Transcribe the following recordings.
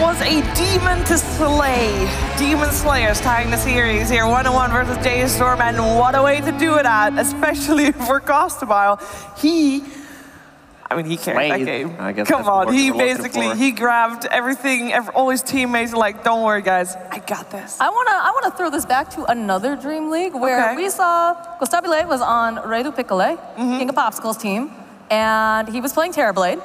was a demon to slay. Demon Slayers tying the series here, 1-1 versus J.Storm, and what a way to do it at, especially for CORSAIR. He carried that game. I guess Come on, he grabbed everything, all his teammates were like, don't worry guys, I got this. I wanna throw this back to another Dream League where we saw CORSAIR was on Redu Piccole, King of Popsicle's team, and he was playing Terrorblade.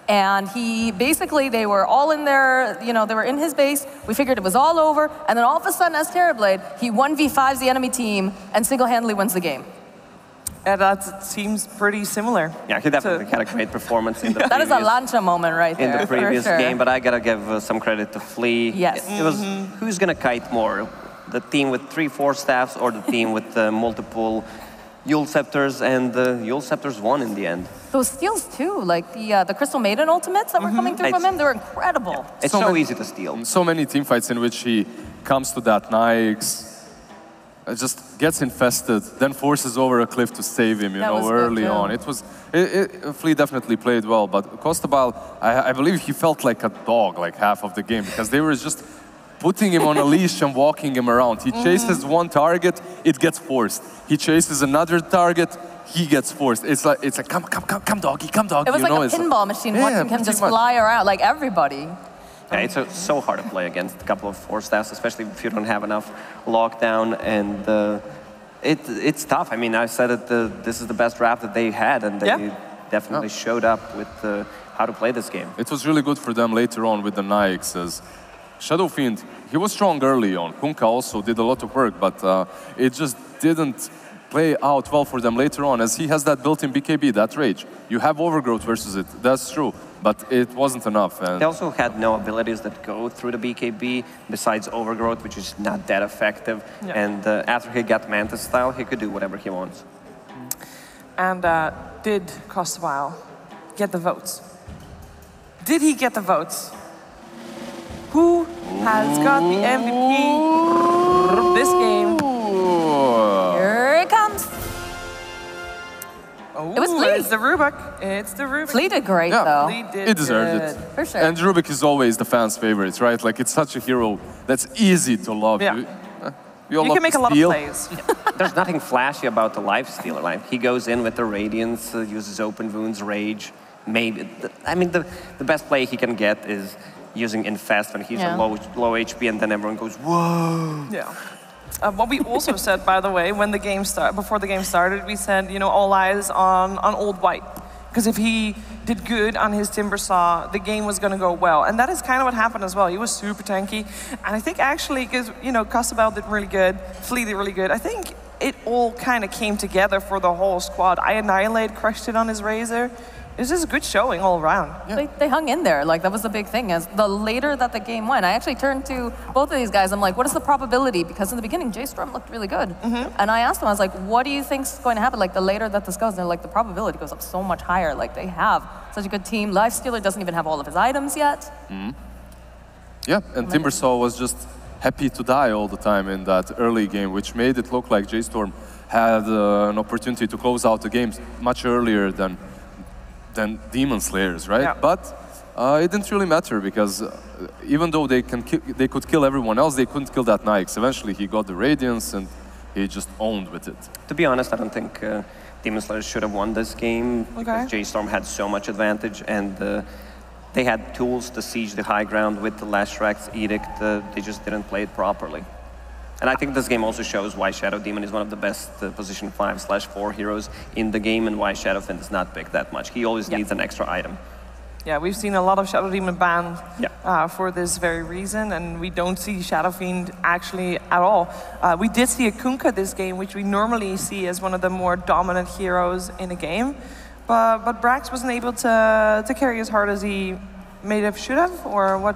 And he basically, they were all in there, they were in his base. We figured it was all over. And then all of a sudden, as Terrorblade, he 1v5s the enemy team and single-handedly wins the game. Yeah, that seems pretty similar. Yeah, he definitely had a great performance in the That is a Lancha moment right there. In the previous game, but I gotta give some credit to Flea. Yes. It was, who's gonna kite more? The team with 3 Force Staffs or the team with multiple Yule Scepters, and the Yule Scepters won in the end. Those steals too, like the Crystal Maiden ultimates that were coming through from him, they were incredible. It's so easy to steal. So many teamfights in which he comes to that Nyx, just gets infested, then forces over a cliff to save him, early on. It was, Flea definitely played well, but CORSAIR, I believe he felt like a dog like half of the game, because they were just putting him on a leash and walking him around. He chases one target, it gets forced. He chases another target, he gets forced. It's like come doggy, come doggy. It was like a pinball machine watching him just fly around, like everybody. Yeah, it's so hard to play against a couple of Force Staffs, especially if you don't have enough lockdown, and it's tough. I mean, I said that this is the best draft that they had, and they definitely showed up with how to play this game. It was really good for them later on with the Nyx, as Shadow Fiend, he was strong early on. Kunkka also did a lot of work, but it just didn't play out well for them later on, as he has that built-in BKB, that rage. You have overgrowth versus it, that's true, but it wasn't enough. And he also had no abilities that go through the BKB, besides overgrowth, which is not that effective. Yeah. And after he got Mantis style, he could do whatever he wants. And did CORSAIR get the votes? Did he get the votes? Who has got the MVP this game? Here it comes. Oh, it was Flea. It's the Rubik. It's the Rubik. Flea did great, though. Flea did he deserved it. For sure. And Rubik is always the fans' favorites, right? Like, it's such a hero that's easy to love. Yeah. You can make a lot of plays. There's nothing flashy about the lifestealer. Like, he goes in with the Radiance, uses Open Wounds, Rage. Maybe, I mean, the best play he can get is using Infest when he's on low HP, and then everyone goes, whoa. Yeah. What we also said, by the way, when the game before the game started, we said, all eyes on Old White. Because if he did good on his Timbersaw, the game was going to go well. And that is kind of what happened as well. He was super tanky. And I think actually, because, CORSAIR did really good, Flea did really good, I think it all kind of came together for the whole squad. I Annihilate crushed it on his Razor. It was just a good showing all around. Yeah. They hung in there. Like, that was the big thing. As the later that the game went, I actually turned to both of these guys. I'm like, what is the probability? Because in the beginning, J.Storm looked really good. And I asked them, I was like, what do you think's going to happen? Like, the later that this goes, and they're like, the probability goes up so much higher. Like, they have such a good team. Lifestealer doesn't even have all of his items yet. Yeah, and Timbersaw was just happy to die all the time in that early game, which made it look like J.Storm had an opportunity to close out the games much earlier than Demon Slayers, right? Yeah. But it didn't really matter, because even though they could kill everyone else, they couldn't kill that Nyx. Eventually, he got the Radiance, and he just owned with it. To be honest, I don't think Demon Slayers should have won this game, because J.Storm had so much advantage, and they had tools to siege the high ground with the Lashrak's Edict. They just didn't play it properly. And I think this game also shows why Shadow Demon is one of the best position 5/4 heroes in the game, and why Shadow Fiend is not picked that much. He always needs an extra item. Yeah, we've seen a lot of Shadow Demon banned for this very reason, and we don't see Shadow Fiend actually at all. We did see a Kunkka this game, which we normally see as one of the more dominant heroes in a game, but Brax wasn't able to carry as hard as he may have should have, or what?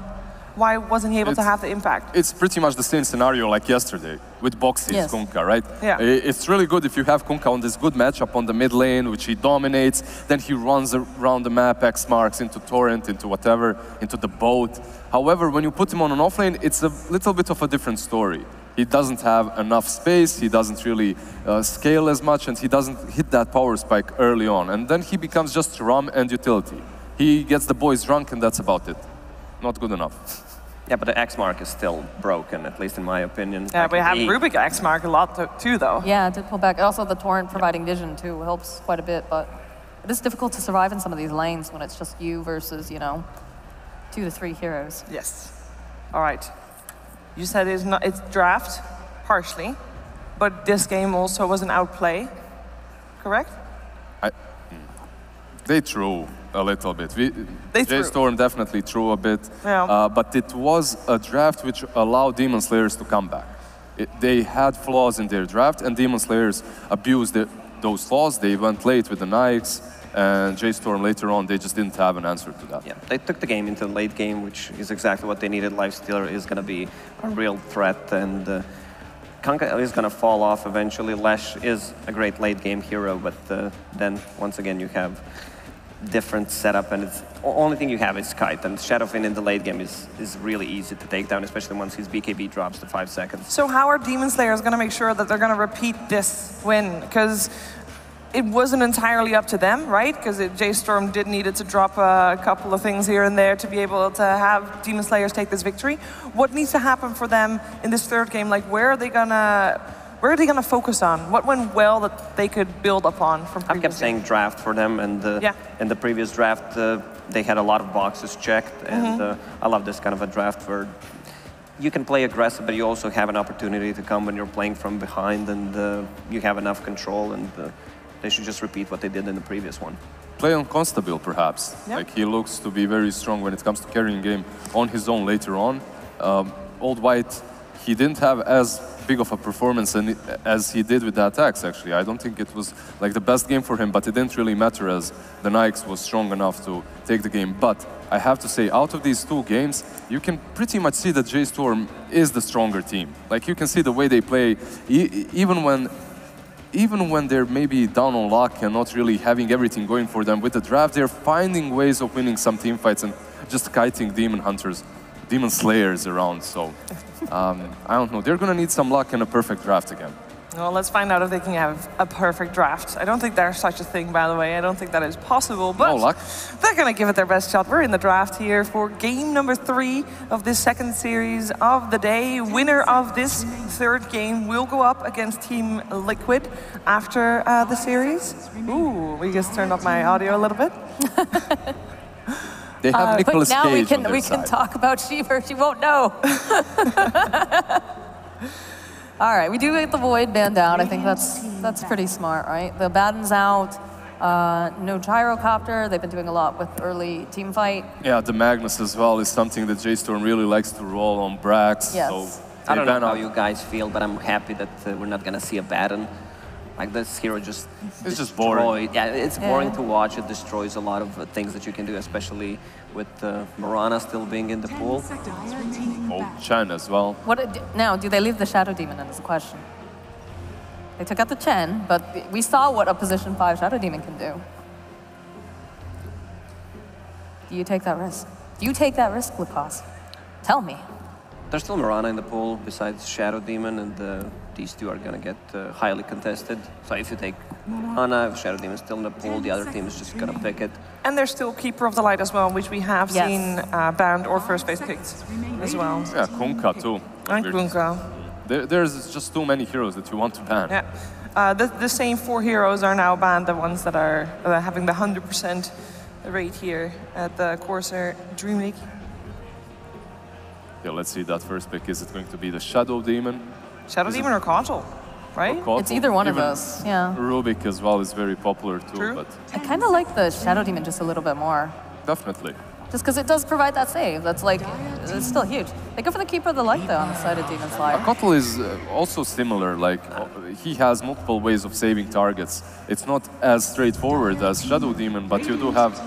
Why wasn't he able to have the impact? It's pretty much the same scenario like yesterday with Boxy's Kunkka, right? Yeah. It's really good if you have Kunkka on this good matchup on the mid lane, which he dominates, then he runs around the map, X marks into Torrent, into whatever, into the boat. However, when you put him on an offlane, it's a little bit of a different story. He doesn't have enough space, he doesn't really scale as much, and he doesn't hit that power spike early on. And then he becomes just ROM and utility. He gets the boys drunk, and that's about it. not good enough. Yeah, but the X mark is still broken, at least in my opinion. Yeah, we have Rubik X mark a lot too, though. Yeah, it did pull back. Also, the torrent providing vision too helps quite a bit, but it is difficult to survive in some of these lanes when it's just you versus, 2 to 3 heroes. Yes. All right. You said it's draft, partially, but this game also was an outplay, correct? They threw a little bit. J.Storm definitely threw a bit, yeah. But it was a draft which allowed Demon Slayers to come back. They had flaws in their draft, and Demon Slayers abused those flaws. They went late with the Nikes, and J.Storm later on, they just didn't have an answer to that. Yeah, they took the game into the late game, which is exactly what they needed. Lifestealer is going to be a real threat, and Kanka is going to fall off eventually. Lesh is a great late game hero, but then once again you have different setup, and it's the only thing you have is Kite, and Shadowfin in the late game is really easy to take down, especially once his BKB drops to 5 seconds. So how are Demon Slayers going to make sure that they're going to repeat this win? Because it wasn't entirely up to them, right? Because J.Storm did needed to drop a couple of things here and there to be able to have Demon Slayers take this victory. What needs to happen for them in this third game? Like, where are they gonna focus on? What went well that they could build upon from previous I kept saying draft for them, and in the previous draft, they had a lot of boxes checked, and I love this kind of a draft where you can play aggressive, but you also have an opportunity to come when you're playing from behind, and you have enough control, and they should just repeat what they did in the previous one. Play on Constable, perhaps. Yep. Like, he looks to be very strong when it comes to carrying game on his own later on. Old White, he didn't have as big of a performance as he did with the attacks, actually. I don't think it was like the best game for him, but it didn't really matter as the Nikes was strong enough to take the game. But I have to say, out of these 2 games, you can pretty much see that J.Storm is the stronger team. Like, you can see the way they play, even when they're maybe down on luck and not really having everything going for them. With the draft, they're finding ways of winning some team fights and just kiting Demon Slayers around. So, I don't know. They're going to need some luck and a perfect draft again. Well, let's find out if they can have a perfect draft. I don't think there's such a thing, by the way. I don't think that is possible, but no luck. They're going to give it their best shot. We're in the draft here for game number 3 of this second series of the day. Winner of this third game will go up against Team Liquid after the series. Ooh, we just turned up my audio a little bit. They have Nicolas now Cage we can talk about Sheever. She won't know. All right, we do get the Void banned out. I think that's pretty smart, right? The Baden's out. No Gyrocopter. They've been doing a lot with early team fight. Yeah, the Magnus as well is something that J.Storm really likes to roll on Brax. Yes. So I don't know how you guys feel, but I'm happy that we're not going to see a Baden. Like, this hero just just boring. Yeah, it's boring to watch. It destroys a lot of things that you can do, especially with Mirana still being in the pool. Oh, Chen as well. Now, do they leave the Shadow Demon? That's the question. They took out the Chen, but we saw what a position 5 Shadow Demon can do. Do you take that risk? Do you take that risk, Lacoste? Tell me. There's still Mirana in the pool besides Shadow Demon, and these 2 are going to get highly contested. So if you take Mirana, if Shadow Demon is still in the pool, the other team is just going to pick it. And there's still Keeper of the Light as well, which we have seen banned or first phase picked as well. Yeah, Kunkka too. And Kunkka. There's just too many heroes that you want to ban. Yeah. The same 4 heroes are now banned, the ones that are having the 100% rate here at the CORSAIR DreamLeague. Yeah, let's see that first pick. Is it going to be the Shadow Demon? Shadow Demon or Kotal, right? It's either one of those, yeah. Rubik as well is very popular too. True. But I kind of like the Shadow Demon just a little bit more. Definitely. Just because it does provide that save. That's like, it's still huge. They go for the Keeper of the Light though on the side of Demon Slayer. Kotal is also similar. Like, he has multiple ways of saving targets. It's not as straightforward as Shadow Demon, but you do have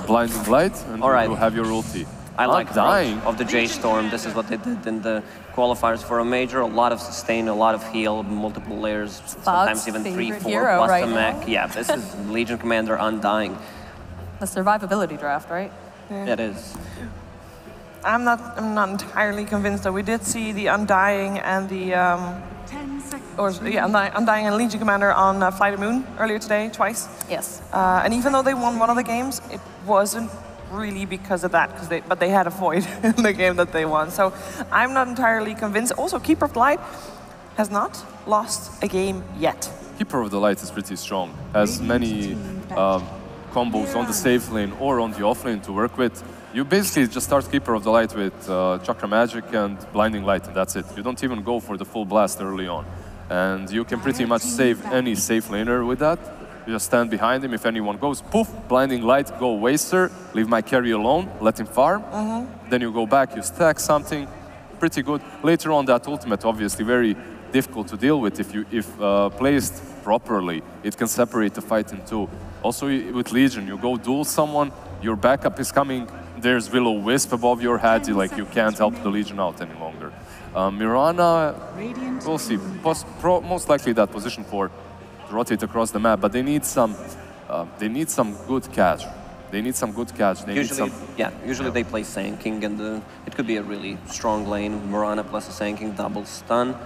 Blinding Light and you do have your ulti. I like dying of the J.Storm. This is what they did in the qualifiers for a major. A lot of sustain, a lot of heal, multiple layers, sometimes even 3, 4 plus right the mech. Yeah, this is Legion Commander Undying. The survivability draft, right? Yeah. It is. I'm not entirely convinced though. We did see the Undying and the Undying and Legion Commander on Flight of Moon earlier today, twice. Yes. And even though they won one of the games, it wasn't really because of that, but they had a void in the game that they won. So I'm not entirely convinced. Also, Keeper of the Light has not lost a game yet. Keeper of the Light is pretty strong. Has many combos on the safe lane or on the off lane to work with. You basically just start Keeper of the Light with Chakra Magic and Blinding Light, and that's it. You don't even go for the full blast early on. And you can pretty much save any safe laner with that. You just stand behind him. If anyone goes, poof, Blinding Light, go Waster, leave my carry alone, let him farm. Then you go back, you stack something, pretty good. Later on, that ultimate, obviously very difficult to deal with. If placed properly, it can separate the fight in two. Also with Legion, you go duel someone, your backup is coming, there's Will-O-Wisp above your head, you can't help the Legion out any longer. Mirana, we'll see. Most likely that position for to rotate across the map, but they need some good catch. They need some good catch. Usually they play Sanking, and it could be a really strong lane. Mirana plus a Sanking, double stun.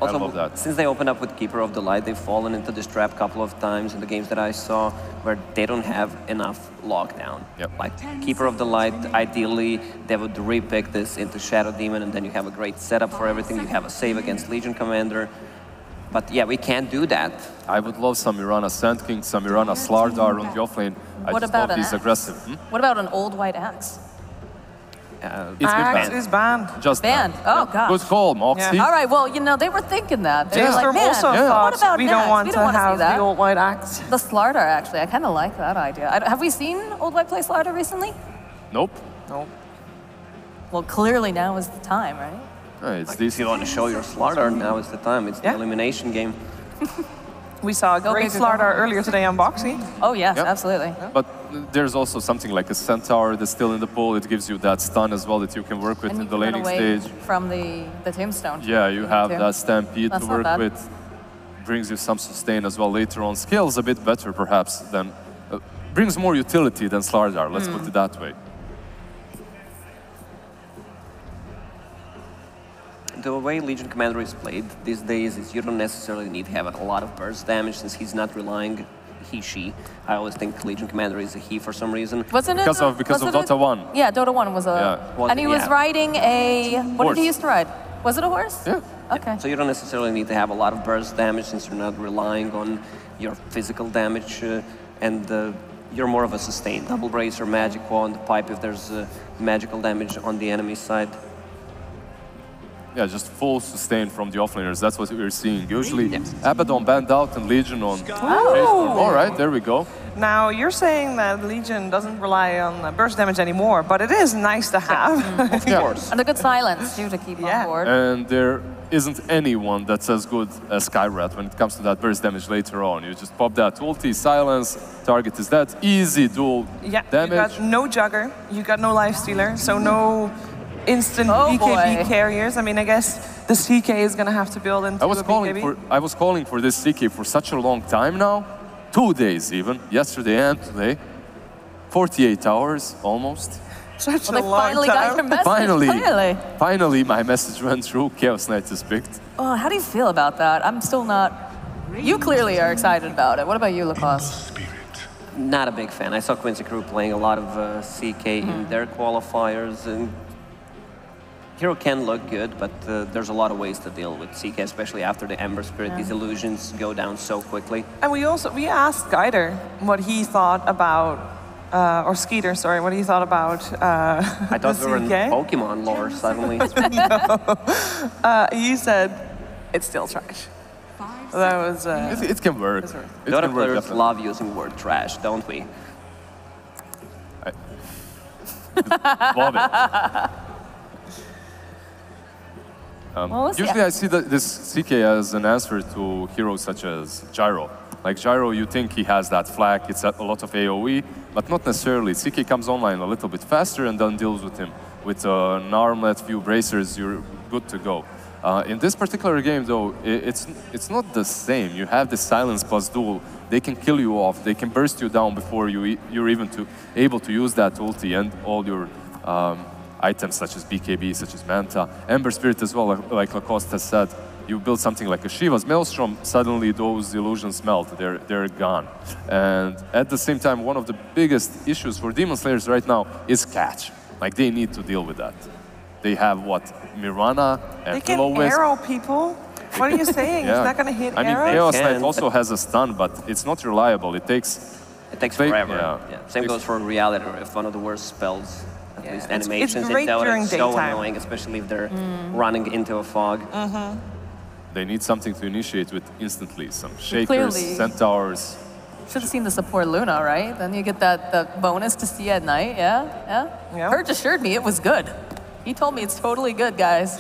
Also, I love that. Since they opened up with Keeper of the Light, they've fallen into this trap a couple of times in the games that I saw, where they don't have enough lockdown. Yep. Like Keeper of the Light, ideally, they would repick this into Shadow Demon, and then you have a great setup for everything. You have a save against Legion Commander. But yeah, we can't do that. I would love some Mirana Sand King, some Mirana Slardar on the offlane. I just love he's aggressive. What about an old white axe? Axe is banned. Just banned. Oh, God. Good call, Moxie. Yeah. All right, well, they were thinking that. They were J.Storm like, also thought we don't want to have the old white axe. The Slardar, actually. I kind of like that idea. Have we seen old white play Slardar recently? Nope. Nope. Well, clearly now is the time, right? If you want to show your Slardar, now is the time. It's the elimination game. We saw a great Slardar earlier today on Boxy. Oh, yes, absolutely. But there's also something like a Centaur that's still in the pool. It gives you that stun as well that you can work with in the laning stage. From the tombstone. Yeah, you have that Stampede to work with. Brings you some sustain as well later on. Scales a bit better, perhaps, than... brings more utility than Slardar, let's put it that way. The way Legion Commander is played these days is you don't necessarily need to have a lot of burst damage, since he's not relying she. I always think Legion Commander is a he for some reason. Wasn't it? Because of Dota 1. Yeah, Dota 1 was a... And he was riding a... What did he used to ride? Was it a horse? Yeah. Okay. So you don't necessarily need to have a lot of burst damage, since you're not relying on your physical damage, and you're more of a sustain. Double Bracer, Magic Wand, Pipe if there's magical damage on the enemy side. Yeah, just full sustain from the offlaners. That's what we're seeing. Usually, Abaddon banned out and Legion on. All right, there we go. Now, you're saying that Legion doesn't rely on burst damage anymore, but it is nice to have. Of course. And a good silence, too, to keep on board. And there isn't anyone that's as good as Skyrat when it comes to that burst damage later on. You just pop that ulti, silence, target is dead. Easy dual damage. You got no Jugger, you got no Lifestealer, so no instant BKB carriers. I mean, I guess the CK is going to have to build into BKB. I was calling for this CK for such a long time now. 2 days even, yesterday and today. 48 hours, almost. Such a long finally time. Got your message. Finally, my message went through. Chaos Knight is picked. Oh, how do you feel about that? I'm still not... You clearly are excited about it. What about you, Lacoste? Not a big fan. I saw Quincy Crew playing a lot of CK in their qualifiers, and Hero can look good, but there's a lot of ways to deal with CK, especially after the Ember Spirit. These illusions go down so quickly. And we asked Guider what he thought about, or Skeeter, sorry, what he thought about I thought we were in Pokemon lore suddenly. He said, it's still trash. That was... it can work. Dota players love using word trash, don't we? Love it. Usually I see this CK as an answer to heroes such as Gyro. Like Gyro, you think he has that flag, it's a lot of AoE, but not necessarily. CK comes online a little bit faster and then deals with him. With an armlet, few bracers, you're good to go. In this particular game though, it's not the same. You have the silence plus duel. They can kill you off, they can burst you down before you're even able to use that ulti and all your items such as BKB, such as Manta, Ember Spirit as well, like Lacoste has said. you build something like a Shiva's Maelstrom, suddenly those illusions melt, they're gone. And at the same time, one of the biggest issues for Demon Slayers right now is catch. Like, they need to deal with that. They have, what, Mirana and They can Will-O-Wisp. arrow people. What are you saying? Yeah. It's not going to hit I mean, arrows? Chaos Knight also has a stun, but it's not reliable. It takes forever. Yeah. Same goes for Reality Rift, one of the worst spells. At least animations it's great in Dota. during It's so daytime. annoying, especially if they're running into a fog. They need something to initiate with instantly. Some shakers, Clearly. centaurs. Should have seen the support Luna, right? Then you get the bonus to see at night, yeah? Yeah. Hurt assured me it was good. He told me it's totally good, guys.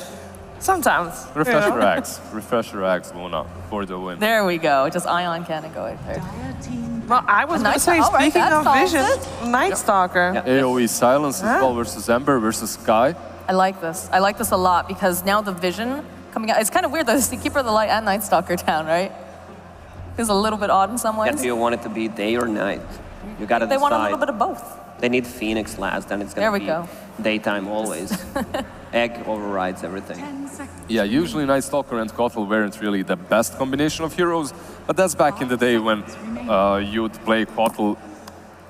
Sometimes. Refresher Axe. Refresher Axe, Luna, for the win. There we go. Just Ion Cannon going there. Well, I was going to say, all right, speaking that of solves Vision, Night Stalker. Yeah. AoE Silence as well versus Ember versus Sky. I like this. I like this a lot because now the Vision coming out. It's kind of weird, the Keeper of the Light and Night Stalker down, right? It's a little bit odd in some ways. Yeah, do you want it to be day or night? You gotta They decide. want a little bit of both. They need Phoenix last, and it's There gonna we be go. daytime always. Egg overrides everything. Yeah, usually Night Stalker and Kotal weren't really the best combination of heroes, but that's back in the day when you'd play Kotal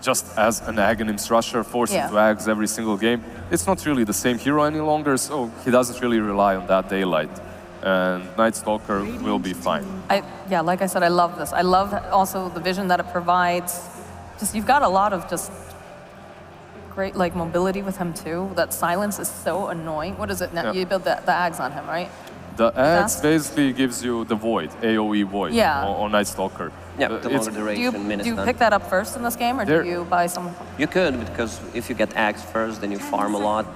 just as an Aghanims rusher, force him to Aghs every single game. It's not really the same hero any longer, so he doesn't really rely on that daylight. And Night Stalker will be fine. Yeah, like I said, I love this. I love also the vision that it provides. Just you've got a lot of just great like mobility with him too. That silence is so annoying. What is it? Now you build the Aghs on him, right? The Aghs basically gives you the Void, AoE Void, on Night Stalker. Yeah, the longer duration, do you pick that up first in this game, or do you buy some? You could, because if you get Aghs first, then you farm a lot.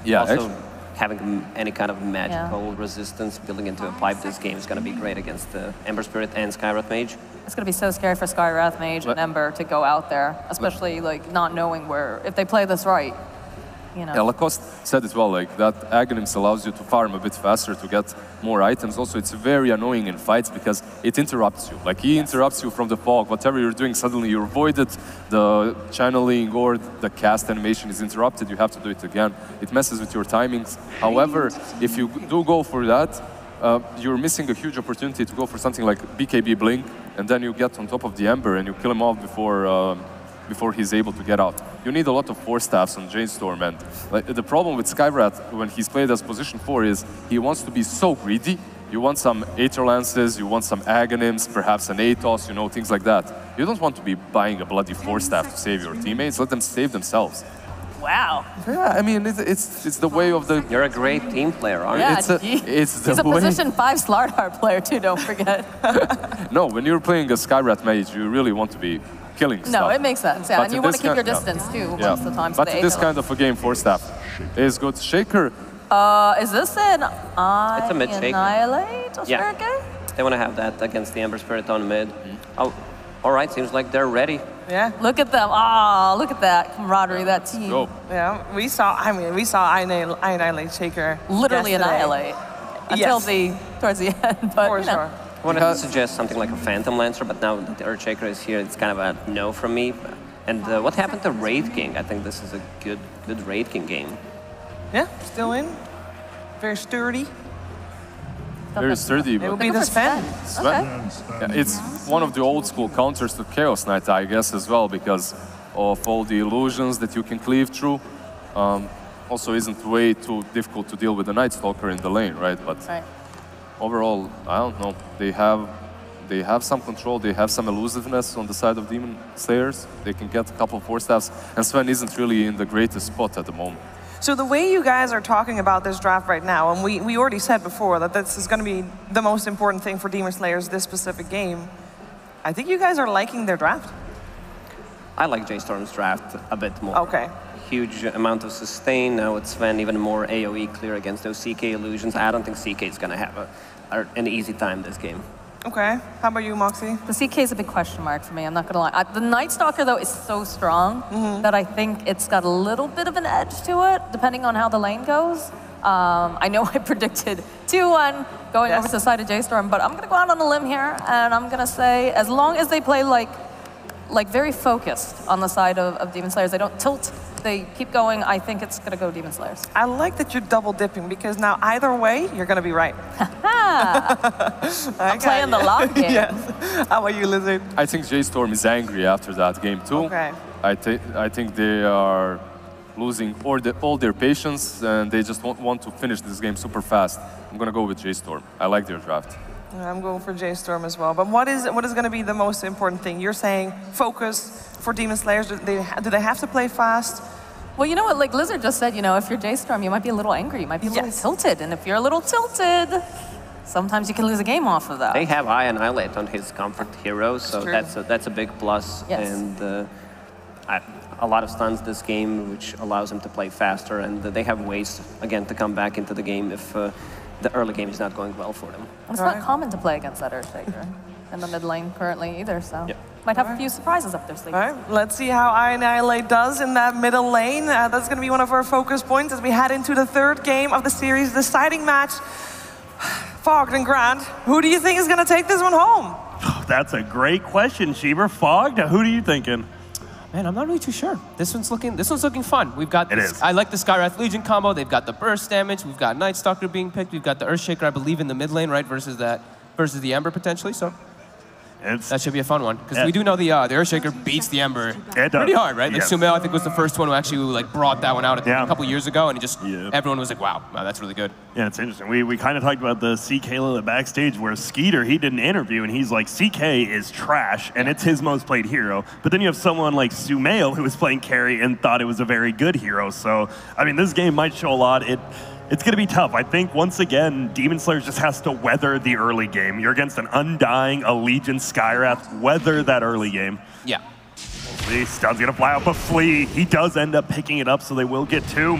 Yeah, also, having any kind of magical resistance building into a pipe this game is going to be great against the Ember Spirit and Skywrath Mage. It's going to be so scary for Skywrath Mage and Ember to go out there, especially like not knowing where, if they play this right, you know. Yeah, Lacoste said it well, like that Aghanims allows you to farm a bit faster to get more items. Also, it's very annoying in fights because it interrupts you. Like he interrupts you from the fog, whatever you're doing, suddenly you're voided, the channeling or the cast animation is interrupted, you have to do it again. It messes with your timings. However, if you do go for that, you're missing a huge opportunity to go for something like BKB Blink, and then you get on top of the Ember and you kill him off before he's able to get out. You need a lot of force staffs on J.Storm, and the problem with Skywrath when he's played as position 4 is he wants to be so greedy. You want some Aether Lances, you want some Aghanims, perhaps an Atos, you know, things like that. You don't want to be buying a bloody force staff to save your teammates, let them save themselves. Wow. Yeah, I mean, it's the way of the... You're a great team player, aren't you? He's a position 5 Slardar player too, don't forget. No, when you're playing a Skywrath Mage, you really want to be killing stuff. No, it makes sense, yeah. But And you want to keep your distance too, most of the time. But this kind of a game, force staff is good. Shaker. Is this an It's a mid shaker. Annihilate? Yeah. They want to have that against the Ember Spirit on mid. Oh, all right, seems like they're ready. Yeah. Look at them. Ah, look at that camaraderie, that team. Go. Yeah, we saw Annihilate Shaker Literally yesterday. annihilate. Until towards the end, but For you know. sure. I wanted to suggest something like a Phantom Lancer, but now that the Earthshaker is here, it's kind of a no from me. And what happened to Wraith King? I think this is a good Wraith King game. Yeah, still in. Very sturdy. Very sturdy. It will be the Sven. Sven? Yeah, it's one of the old school counters to Chaos Knight, I guess, as well, because of all the illusions that you can cleave through. Also isn't way too difficult to deal with the Night Stalker in the lane, right? But overall, I don't know. They have some control, they have some elusiveness on the side of Demon Slayers. They can get a couple of force staffs, and Sven isn't really in the greatest spot at the moment. So the way you guys are talking about this draft right now, and we already said before that this is going to be the most important thing for Demon Slayers this specific game, I think you guys are liking their draft. I like J.Storm's draft a bit more. Okay. Huge amount of sustain. Now it's Sven, even more AoE clear against those CK illusions. I don't think CK is going to have an easy time this game. Okay. How about you, Moxie? The CK is a big question mark for me, I'm not going to lie. The Night Stalker, though, is so strong that I think it's got a little bit of an edge to it, depending on how the lane goes. I know I predicted 2-1 going over to the side of J.Storm, but I'm going to go out on a limb here, and I'm going to say, as long as they play like very focused on the side of Demon Slayers, they don't tilt, they keep going, I think it's going to go Demon Slayers. I like that you're double dipping, because now either way, you're going to be right. I'm playing the long game. Yes. How about you, Lizard? I think J.Storm is angry after that game too. Okay. I think they are losing all their patience, and they just want to finish this game super fast. I'm going to go with J.Storm. I like their draft. I'm going for J.Storm as well. But what is going to be the most important thing? You're saying focus for Demon Slayers. Do they have to play fast? Well, you know what, like Lizard just said, you know, if you're J.Storm, you might be a little angry, you might be a little tilted. And if you're a little tilted, sometimes you can lose a game off of that. They have Eye Annihilate on his comfort hero, so that's a big plus. Yes. And a lot of stuns this game, which allows him to play faster, and they have ways, again, to come back into the game if the early game is not going well for them. It's not common to play against that Earthshaker in the mid lane currently either, so might have a few surprises up their sleeve. All right, let's see how Eye Annihilate does in that middle lane. That's going to be one of our focus points as we head into the third game of the series, deciding match. Fogged and Grant, who do you think is going to take this one home? Oh, that's a great question, Sheeber. Fogged, who are you thinking? Man, I'm not really too sure. This one's looking fun. We've got this, I like the Skywrath Legion combo. They've got the burst damage. We've got Night Stalker being picked. We've got the Earthshaker, I believe, in the mid lane, right, versus the Ember potentially. So that should be a fun one because we do know the Earthshaker beats the Ember pretty hard, right? Like Sumail, I think, was the first one who actually brought that one out a couple years ago, and he just everyone was like, wow, that's really good. Yeah, it's interesting. We kind of talked about the CK Lilith backstage where Skeeter, he did an interview and he's like, CK is trash and it's his most played hero. But then you have someone like Sumail who was playing carry and thought it was a very good hero. So, I mean, this game might show a lot. It's going to be tough. I think, once again, Demon Slayer just has to weather the early game. You're against an Undying, Allegiant, Skywrath. Weather that early game. Yeah. See, Stud's going to fly up a Flea. He does end up picking it up, so they will get two.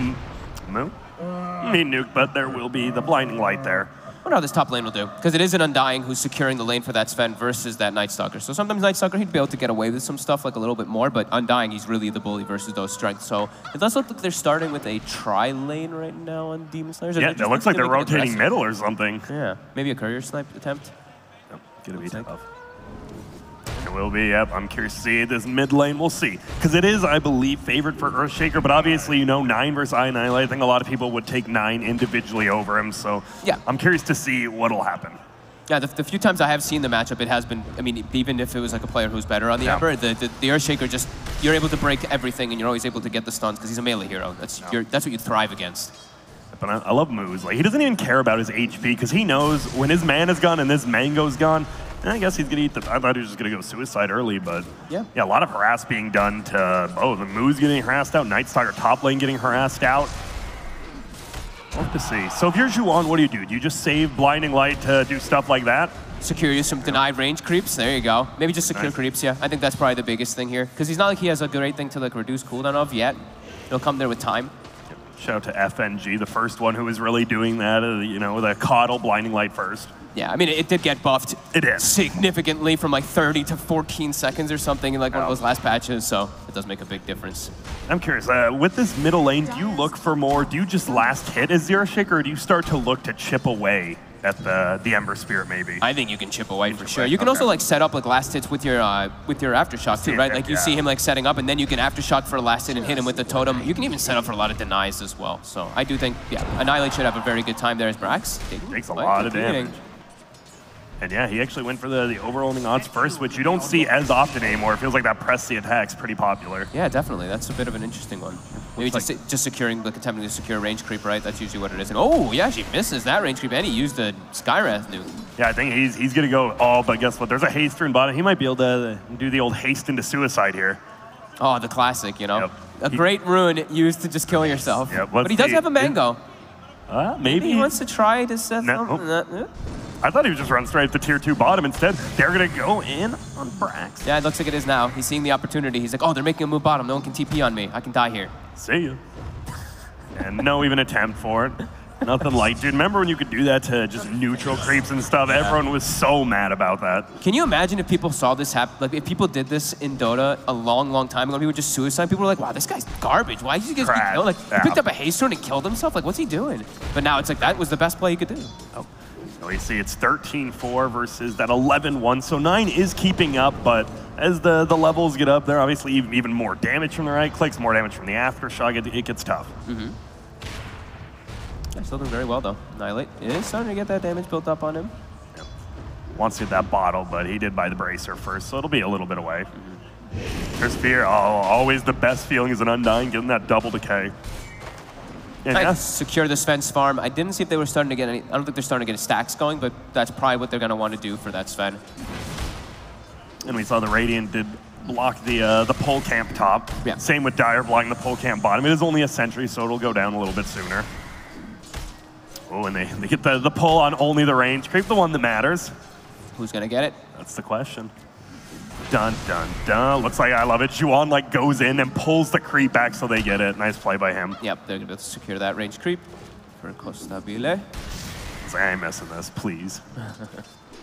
Moo? Nuke, but there will be the Blinding Light there. I wonder how this top lane will do, because it is an Undying who's securing the lane for that Sven versus that Night Stalker. So sometimes Night Stalker, he'd be able to get away with some stuff like a little bit more, but Undying, he's really the bully versus those strengths. So it does look like they're starting with a tri-lane right now on Demon Slayers. Yeah, it looks like they're rotating middle or something. Yeah, maybe a courier snipe attempt. Gonna be tough. It will be, I'm curious to see this mid lane. We'll see. Because it is, I believe, favored for Earthshaker, but obviously, you know, 9 versus Eye Annihilate. I think a lot of people would take 9 individually over him, so I'm curious to see what'll happen. Yeah, the few times I have seen the matchup, it has been, I mean, even if it was like a player who's better on the Ember, the Earthshaker just, you're able to break everything and you're always able to get the stuns because he's a melee hero. That's what you thrive against. But I love Moose. Like, he doesn't even care about his HP because he knows when his mana's gone and this mango's gone, I guess he's gonna eat the. I thought he was just gonna go suicide early, but yeah, a lot of harass being done to the Moose getting harassed out, Night Stalker top lane getting harassed out. We'll have to see. So if you're Juan, what do? Do you just save Blinding Light to do stuff like that? Secure you some denied range creeps. There you go. Maybe just secure creeps. Yeah, I think that's probably the biggest thing here because he's not like he has a great thing to like reduce cooldown of yet. It'll come there with time. Shout out to FNG, the first one who was really doing that. You know, the coddle Blinding Light first. Yeah, I mean, it did get buffed significantly from like 30 to 14 seconds or something in like one of those last patches, so it does make a big difference. I'm curious, with this middle lane, do you look for more, do you just last hit as Earthshaker, or do you start to look to chip away at the Ember Spirit maybe? I think you can chip away for sure. You can also like set up like last hits with your Aftershock too, right? Like you see him like setting up and then you can Aftershock for a last hit and hit him with the totem. You can even set up for a lot of denies as well. So I do think, Annihilate should have a very good time there as Brax. Takes a lot of damage. And yeah, he actually went for the overwhelming odds first, which you don't see as often anymore. It feels like that press the attack's pretty popular. Yeah, definitely. That's a bit of an interesting one. Maybe just securing, like attempting to secure range creep, right? That's usually what it is. And oh, yeah, she misses that range creep, and he used the Skywrath nuke. Yeah, I think he's gonna go all, but guess what? There's a haster in bottom. He might be able to do the old haste into suicide here. Oh, the classic, you know? A great rune used to just kill yourself. But he does have a mango. Maybe he wants to try to set something. I thought he was just running straight to tier 2 bottom. Instead, they're going to go in on Brax. Yeah, it looks like it is now. He's seeing the opportunity. He's like, oh, they're making a move bottom. No one can TP on me. I can die here. See ya. And no even attempt for it. Nothing like, dude, remember when you could do that to just neutral creeps and stuff? Yeah. Everyone was so mad about that. Can you imagine if people saw this happen? Like, if people did this in Dota a long, long time ago, people just suicide, people were like, wow, this guy's garbage. Why did you guys get killed? Like, he picked up a haste rune and killed himself? Like, what's he doing? But now it's like, that was the best play he could do. Oh. So we see it's 13-4 versus that 11-1. So 9 is keeping up, but as the levels get up, they're obviously even more damage from the right clicks, more damage from the Aftershock. It gets tough. Yeah, still doing very well, though. Annihilate is starting to get that damage built up on him. Yep. Wants to get that bottle, but he did buy the bracer first, so it'll be a little bit away. There's fear. Oh, always the best feeling is an Undying, getting that double decay. And I secure the Sven's farm. I didn't see if they were starting to get any. I don't think they're starting to get stacks going, but that's probably what they're going to want to do for that Sven. And we saw the Radiant did block the pole camp top. Yeah. Same with Dire blocking the pole camp bottom. It is only a sentry, so it'll go down a little bit sooner. Oh, and they get the pull on only the range. Creep the one that matters. Who's going to get it? That's the question. Dun, dun, dun. Looks like I love it. Juan like goes in and pulls the creep back so they get it. Nice play by him. Yep, they're going to secure that range creep for CORSAIR. I ain't missing this, please.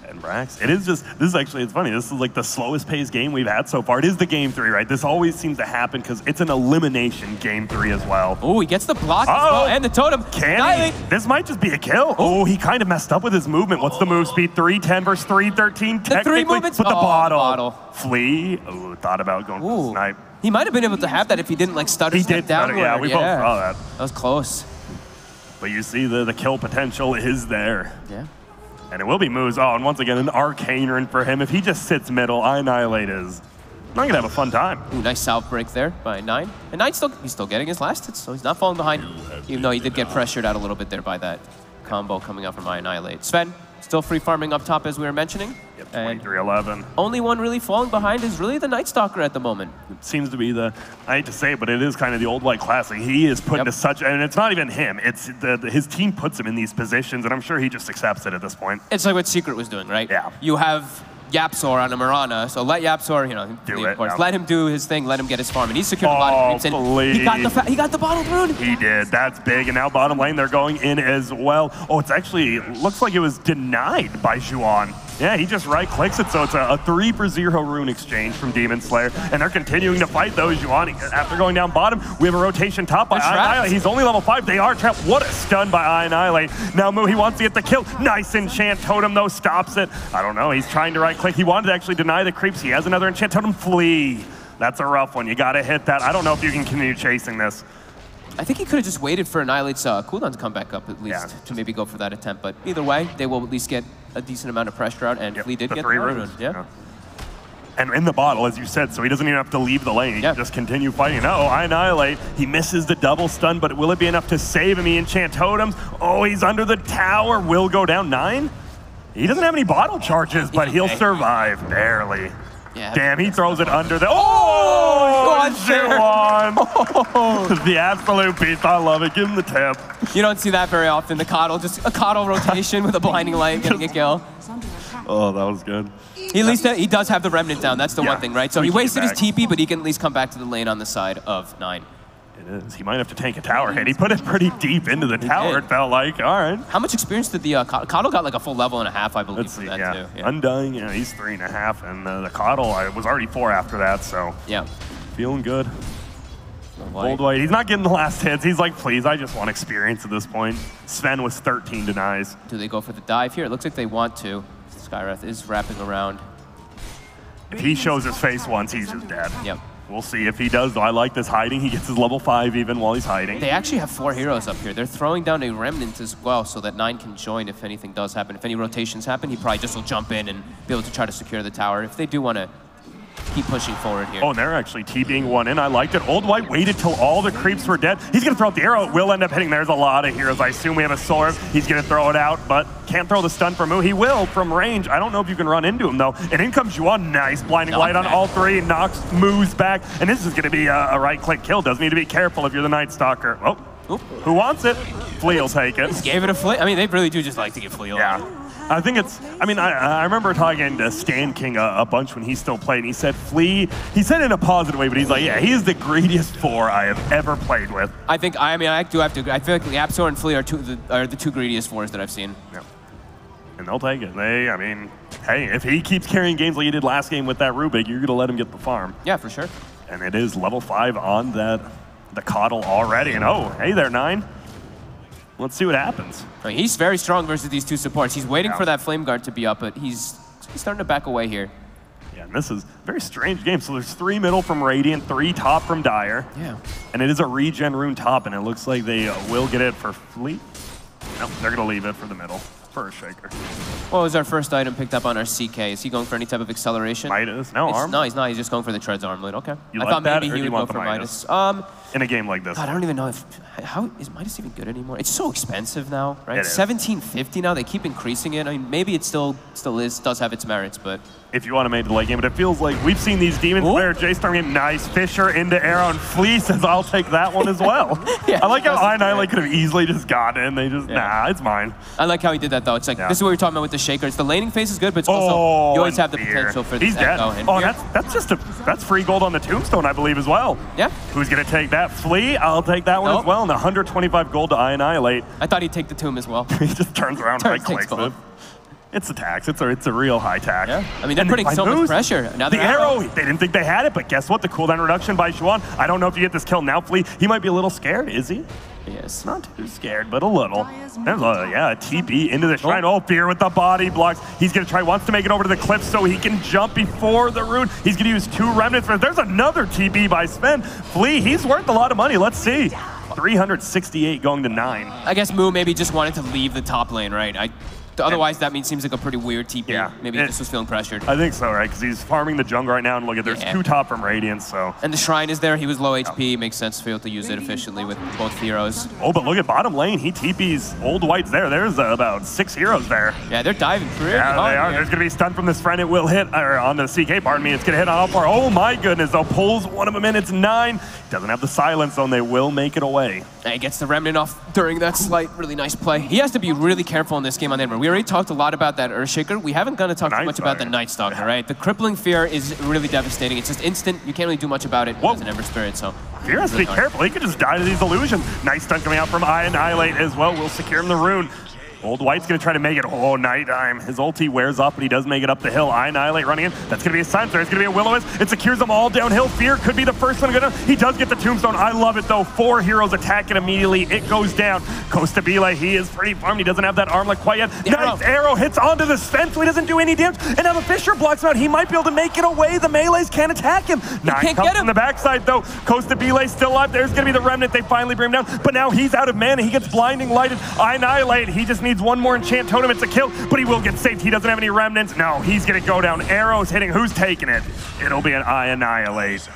And Brax, it is just, this is actually, it's funny, this is like the slowest paced game we've had so far. It is the game 3, right? This always seems to happen because it's an elimination game 3 as well. Oh, he gets the block as well, and the totem. Can he? This might just be a kill. Oh, he kind of messed up with his movement. What's the move speed? 310 versus 313. The 3 movements? With the bottle. Flee. Oh, thought about going for the snipe. He might have been able to have that if he didn't like stutter he step did downward. Yeah, we both saw that. That was close. But you see the kill potential is there. Yeah. And it will be moves. Oh, and once again, an arcane rune for him. If he just sits middle, Annihilate is not going to have a fun time. Ooh, nice salve break there by 9. And 9's he's still getting his last hits, so he's not falling behind. Even though he did get pressured out a little bit there by that combo coming out from Annihilate. Sven, still free farming up top as we were mentioning. Yep, 23-11. Only one really falling behind is really the Night Stalker at the moment. It seems to be the, I hate to say it, but it is kind of the old white classic. He is put into such, and it's not even him, it's his team puts him in these positions, and I'm sure he just accepts it at this point. It's like what Secret was doing, right? Yeah. You have YapzOr on a Mirana, so let YapzOr, of course, let him do his thing, let him get his farm, and he's secured the bottom creeps in. He got the bottle rune. He did. That's big, and now bottom lane they're going in as well. Oh, it's actually looks like it was denied by Juan. Yeah, he just right-clicks it, so it's a 3-for-0 rune exchange from Demon Slayer, and they're continuing to fight those. Juan, after going down bottom, we have a rotation top by Annihilate. He's only level 5. They are trapped. What a stun by Annihilate. Now Mu, he wants to get the kill. Nice enchant totem, though, stops it. I don't know. He's trying to right-click. He wanted to actually deny the creeps. He has another enchant totem. Flee. That's a rough one. You got to hit that. I don't know if you can continue chasing this. I think he could have just waited for Annihilate's cooldown to come back up at least to maybe go for that attempt. But either way, they will at least get a decent amount of pressure out, and Flea did get the 3 runes. Yeah. And in the bottle, as you said, so he doesn't even have to leave the lane. He can just continue fighting. Oh, Annihilate. He misses the double stun, but will it be enough to save him? He enchant totems. Oh, he's under the tower. Will go down 9. He doesn't have any bottle charges, but he'll survive barely. Yeah, damn, he throws it under the... Oh, Juan! The absolute beast. I love it. Give him the tip. You don't see that very often. The Coddle, just a Coddle rotation with a blinding light getting a kill. Oh, that was good. At least he does have the Remnant down. That's the one thing, right? So he wasted his TP, but he can at least come back to the lane on the side of 9. It is. He might have to tank a tower hit. He put it pretty deep into the tower, it felt like. All right. How much experience did the Coddle got like a full level and a half, I believe, from that too. Yeah. Undying, he's 3.5, and the Coddle was already 4 after that, so. Yeah. Feeling good. Old White, he's not getting the last hits. He's like, please, I just want experience at this point. Sven was 13 denies. Do they go for the dive here? It looks like they want to. Skywrath is wrapping around. If he shows his face once, he's just dead. Yep. We'll see if he does, though. I like this hiding. He gets his level 5 even while he's hiding. They actually have 4 heroes up here. They're throwing down a Remnant as well so that 9 can join if anything does happen. If any rotations happen, he probably just will jump in and be able to try to secure the tower if they do want to keep pushing forward here. Oh, and they're actually TBing one in. I liked it. Old White waited till all the creeps were dead. He's going to throw out the arrow. It will end up hitting. There's a lot of heroes. I assume we have a sword. He's going to throw it out, but can't throw the stun for Mu. He will from range. I don't know if you can run into him, though. And in comes Juan. Nice blinding light on all 3. Knocks Mu's back. And this is going to be a right-click kill. Does need to be careful if you're the Night Stalker. Oh, who wants it? Flea will take it. Just gave it a Flea. I mean, they really do just like to give Flea a lot. I think it's, I remember talking to Stan King a bunch when he still played, and he said Flea, he said it in a positive way, but he's like, yeah, he is the greediest 4 I have ever played with. I think, I do have to agree. I feel like YapzOr and Flea are the 2 greediest 4s that I've seen. Yeah. And they'll take it. Hey, if he keeps carrying games like he did last game with that Rubik, you're going to let him get the farm. Yeah, for sure. And it is level 5 on the Coddle already, and oh, hey there, 9. Let's see what happens. He's very strong versus these 2 supports. He's waiting for that Flame Guard to be up, but he's starting to back away here. Yeah, and this is a very strange game. So there's 3 middle from Radiant, 3 top from Dire. Yeah. And it is a regen rune top, and it looks like they will get it for Fleet. Nope, they're going to leave it for the middle, for a shaker. What was our first item picked up on our CK? Is he going for any type of acceleration? Midas? No, arm? No, he's not. He's just going for the Treads armlet. Okay. You I like thought that, maybe or he do would you go want for the Midas. In a game like this. God, I don't even know if... How is Midas even good anymore? It's so expensive now, right? It is. 1750 now. They keep increasing it. I mean, maybe it still does have its merits, but... If you want to make the late game, but it feels like we've seen these Demon Slayer, J.Storm game, nice. Fisher into Arrow, and Flea says, I'll take that one as well. Yeah, I like how I could have easily just gotten it, and they just, nah, it's mine. I like how he did that, though. It's like, this is what we were talking about with the Shakers. The laning phase is good, but it's also, you always have the potential for this echo. Oh, that's free gold on the Tombstone, I believe, as well. Yeah. Who's going to take that? Flea? I'll take that one as well, and 125 gold to Annihilate. I thought he'd take the tomb as well. He just turns around, right-clicks it. It's a tax. It's a real high tax. Yeah. I mean, they're putting so much pressure. Now the arrow, they didn't think they had it, but guess what? The cooldown reduction by Xuan. I don't know if you get this kill now, Flea. He might be a little scared, is he? Yes. Not too scared, but a little. There's a TP into the shrine. Oh, Fear with the body blocks. He's going to wants to make it over to the cliff so he can jump before the rune. He's going to use 2 remnants. There's another TP by Sven. Flea, he's worth a lot of money. Let's see. 368 going to 9. I guess Moo maybe just wanted to leave the top lane, right? Otherwise, that seems like a pretty weird TP. Yeah. Maybe he just was feeling pressured. I think so, right? Because he's farming the jungle right now, and look at there's 2 top from Radiance, so. And the shrine is there. He was low HP. Makes sense for you to use it efficiently with both heroes. Oh, but look at bottom lane. He TPs Old White's there. There's about 6 heroes there. Yeah, they're diving pretty hard. Yeah, they are. Here. There's going to be stun from this friend. It will hit, or on the CK, pardon me. It's going to hit on all far. Oh my goodness, though. Pulls one of them in. It's 9. Doesn't have the silence zone. They will make it away. And he gets the remnant off during that slight, really nice play. He has to be really careful in this game on Ember. We already talked a lot about that Earthshaker. We haven't gone to talk too much about the Night Stalker, right? The crippling fear is really devastating. It's just instant. You can't really do much about it as an Ember Spirit, so. Fear has to be careful. He could just die to these illusions. Nice stun coming out from Annihilate as well. We'll secure him the rune. Old White's going to try to make it. Oh, nighttime. His ulti wears off, but he does make it up the hill. Annihilate running in. That's going to be a sign. There's going to be a Will-O-Wisp. It secures them all downhill. Fear could be the first one. He does get the Tombstone. I love it, though. 4 heroes attacking immediately. It goes down. Costabile, he is pretty farmed. He doesn't have that armlet quite yet. Nice arrow hits onto the fence, so he doesn't do any damage. And now the Fisher blocks him out. He might be able to make it away. The melees can't attack him. 9 comes from the backside, though. Costabile still alive. There's going to be the remnant. They finally bring him down. But now he's out of mana. He gets blinding lighted. Annihilate. He just needs one more enchant totem. It's a kill, but he will get saved. He doesn't have any remnants. No, he's going to go down. Arrows hitting. Who's taking it? It'll be an Annihilate.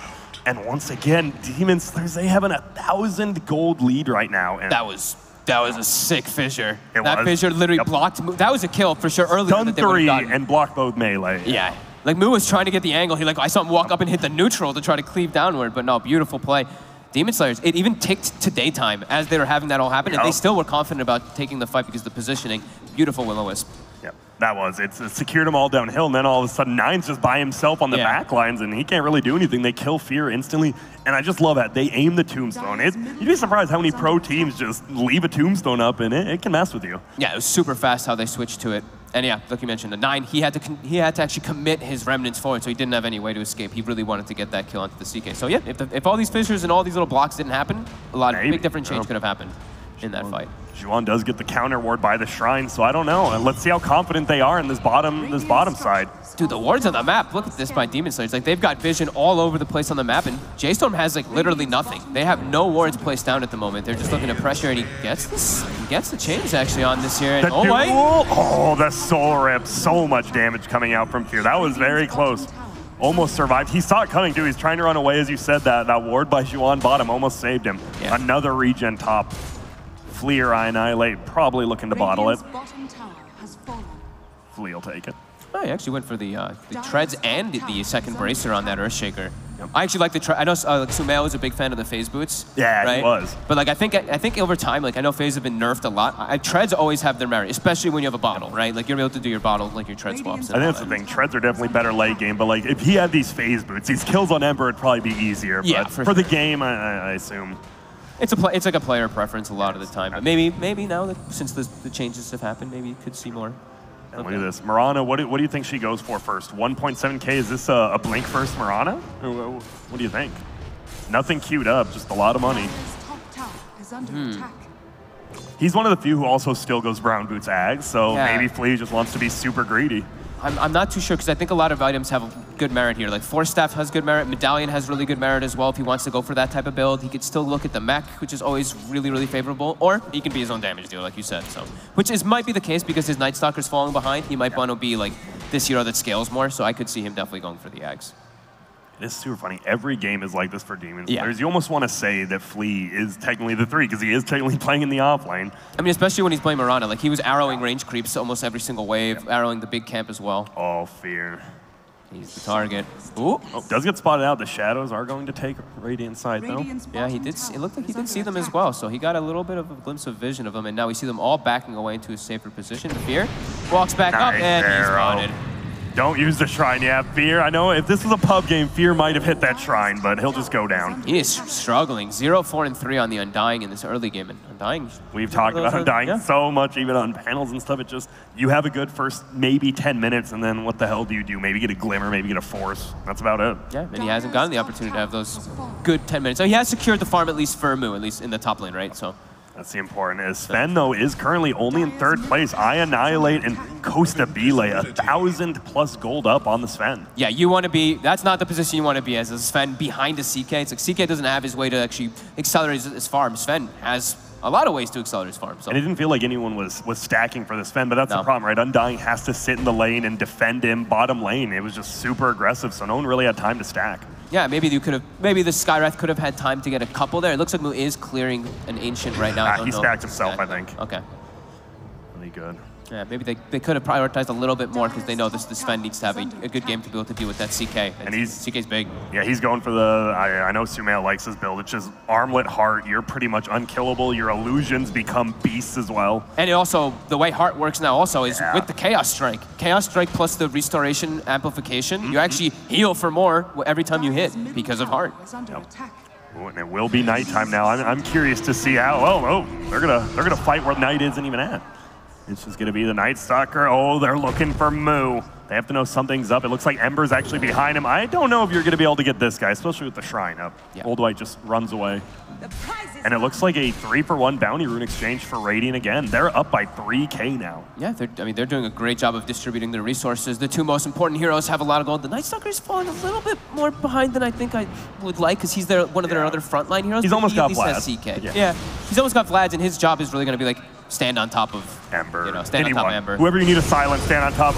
And once again, Demon Slayers, they have an 1,000 gold lead right now. And that was a sick Fissure. That Fissure literally blocked. That was a kill for sure earlier. Done 3 and blocked both melee. Yeah. Like Moo was trying to get the angle. I saw him walk up and hit the neutral to try to cleave downward, but no, beautiful play. Demon Slayers, it even ticked to daytime as they were having that all happen, and they still were confident about taking the fight because of the positioning. Beautiful Will-O-Wisp. Yep, that was. It secured him all downhill, and then all of a sudden, Nine's just by himself on the back lines, and he can't really do anything. They kill Fear instantly, and I just love that. They aim the Tombstone. You'd be surprised how many pro teams just leave a Tombstone up, and it can mess with you. Yeah, it was super fast how they switched to it. And yeah, like you mentioned, the 9, he had to actually commit his remnants forward, so he didn't have any way to escape. He really wanted to get that kill onto the CK. So yeah, if all these Fissures and all these little blocks didn't happen, a lot of big different change could have happened in that fight. Xuan does get the counter ward by the shrine, so I don't know. Let's see how confident they are in this bottom side. Dude, the wards on the map, look at this by Demon Slayers. Like, they've got vision all over the place on the map, and J.Storm has, like, literally nothing. They have no wards placed down at the moment. They're just looking to pressure, and he gets the chains, actually, on this here. And oh, the soul rip. So much damage coming out from Fear. That was very close. Almost survived. He saw it coming, too. He's trying to run away, as you said. That ward by Xuan bottom almost saved him. Yeah. Another regen top. Flea or Annihilate, probably looking to bottle it. Flea will take it. Oh, he actually went for the treads and the second bracer on that Earthshaker. Yep. I actually like the I know Sumail is a big fan of the phase boots. Yeah, right? He was. But like I think over time, like I know phase have been nerfed a lot. Treads always have their merit, especially when you have a bottle, right? Like you're able to do your bottle, like your tread swaps. I think that's the thing. Treads are definitely better late game, but like if he had these phase boots, these kills on Ember would probably be easier. Yeah, but for the game, I assume. It's like a player preference a lot of the time, but maybe now that since the changes have happened, maybe you could see more. And look at this, Mirana. What do you think she goes for first? 1.7K. Is this a blink first, Mirana? What do you think? Nothing queued up, just a lot of money. He's one of the few who also still goes brown boots Ags, so maybe Flea just wants to be super greedy. I'm not too sure because I think a lot of items have good merit here. Like Force Staff has good merit, Medallion has really good merit as well. If he wants to go for that type of build, he could still look at the mech, which is always really, really favorable. Or he can be his own damage dealer, like you said. So, might be the case because his Night Stalker's falling behind. He might want to be like this hero that scales more. So I could see him definitely going for the Ags. It's super funny. Every game is like this for Demon Slayers. You almost want to say that Flea is technically the 3 because he is technically playing in the offlane. I mean, especially when he's playing Mirana. Like, he was arrowing range creeps almost every single wave, arrowing the big camp as well. Oh, Fear. He's the target. Ooh. Oh, does get spotted out. The shadows are going to take Radiant side, though. Yeah, he did. It looked like he did see them as well, so he got a little bit of a glimpse of vision of them, and now we see them all backing away into a safer position. Fear walks back up, and he's spotted. Don't use the shrine, yeah, Fear. I know if this was a pub game, Fear might have hit that shrine, but he'll just go down. He is struggling. 0, 4, and 3 on the Undying in this early game. And Undying, we've talked about Undying so much, even on panels and stuff. It just, you have a good first maybe 10 minutes, and then what the hell do you do? Maybe get a Glimmer, maybe get a Force. That's about it. Yeah, and he hasn't gotten the opportunity to have those good 10 minutes. So he has secured the farm at least for Mu, at least in the top lane, right? So. That's the important. As Sven, though, is currently only in 3rd place. I Annihilate and Costa Bile, 1,000+ gold up on the Sven. Yeah, you want to be, that's not the position you want to be as a Sven behind a CK. It's like CK doesn't have his way to actually accelerate his farm. Sven has a lot of ways to accelerate his farm. So. And it didn't feel like anyone was stacking for the Sven, but that's the problem, right? Undying has to sit in the lane and defend him bottom lane. It was just super aggressive, so no one really had time to stack. Yeah, maybe the Skywrath could have had time to get a couple there. It looks like Mu is clearing an Ancient right now. He stacked himself, I think. Okay. Really good. Yeah, maybe they could have prioritized a little bit more because they know this Sven needs to have a good game to be able to deal with that CK. And CK's big. Yeah, he's going for the, I know Sumail likes his build. It's just Armlet Heart. You're pretty much unkillable. Your illusions become beasts as well. And it also, the way Heart works now also is with the Chaos Strike. Chaos Strike plus the Restoration Amplification, you actually heal for more every time you hit because of Heart. Yep. Ooh, and it will be nighttime now. I'm curious to see how, they're gonna fight where night isn't even at. It's just going to be the Night Stalker. Oh, they're looking for Mu. They have to know something's up. It looks like Ember's actually behind him. I don't know if you're going to be able to get this guy, especially with the Shrine up. Yeah. Old White just runs away. And it looks like a 3-for-1 bounty rune exchange for Radiant again. They're up by 3K now. Yeah, they're doing a great job of distributing their resources. The 2 most important heroes have a lot of gold. The Night Stalker is falling a little bit more behind than I think I would like because he's one of their other frontline heroes. He's almost got Vlad. CK. Yeah, he's almost got Vlad, and his job is really going to be like, stand on top of Ember. Stand on top of Ember. Whoever you need to silence, stand on top.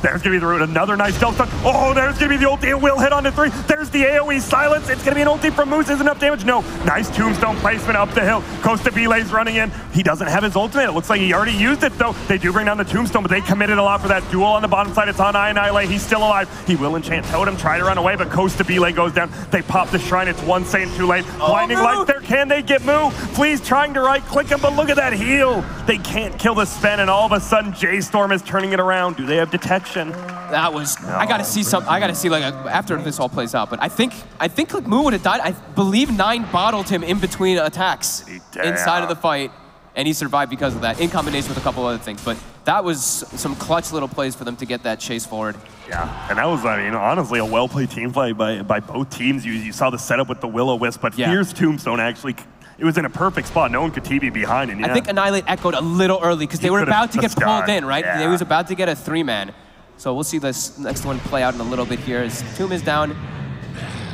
There's gonna be the root. Another nice stealth stun. Oh, there's gonna be the ulti. It will hit onto 3. There's the AoE silence. It's gonna be an ulti from Moose. Is enough damage? No. Nice tombstone placement up the hill. Costa Bile's running in. He doesn't have his ultimate. It looks like he already used it though. They do bring down the tombstone, but they committed a lot for that duel on the bottom side. It's on Annihilate. He's still alive. He will enchant Totem, try to run away, but Costa Bile goes down. They pop the shrine. It's one Saint too late. Blinding light there. Can they get Mu? Flea's trying to right click him, but look at that heal. They can't kill the Sven, and all of a sudden J.Storm is turning it around. Do they have detection? That was, I gotta see like after this all plays out, but I think like Mu would have died. I believe 9 bottled him in between attacks inside of the fight, and he survived because of that, in combination with a couple other things. But that was some clutch little plays for them to get that chase forward. Yeah, and that was, I mean, honestly, a well-played team play by both teams. You saw the setup with the Will-O-Wisp, but here's Tombstone actually. It was in a perfect spot. No one could TB behind it. Yeah. I think Annihilate echoed a little early because they were about to get pulled in, right? Yeah. They was about to get a 3-man. So we'll see this next one play out in a little bit here as Tomb is down.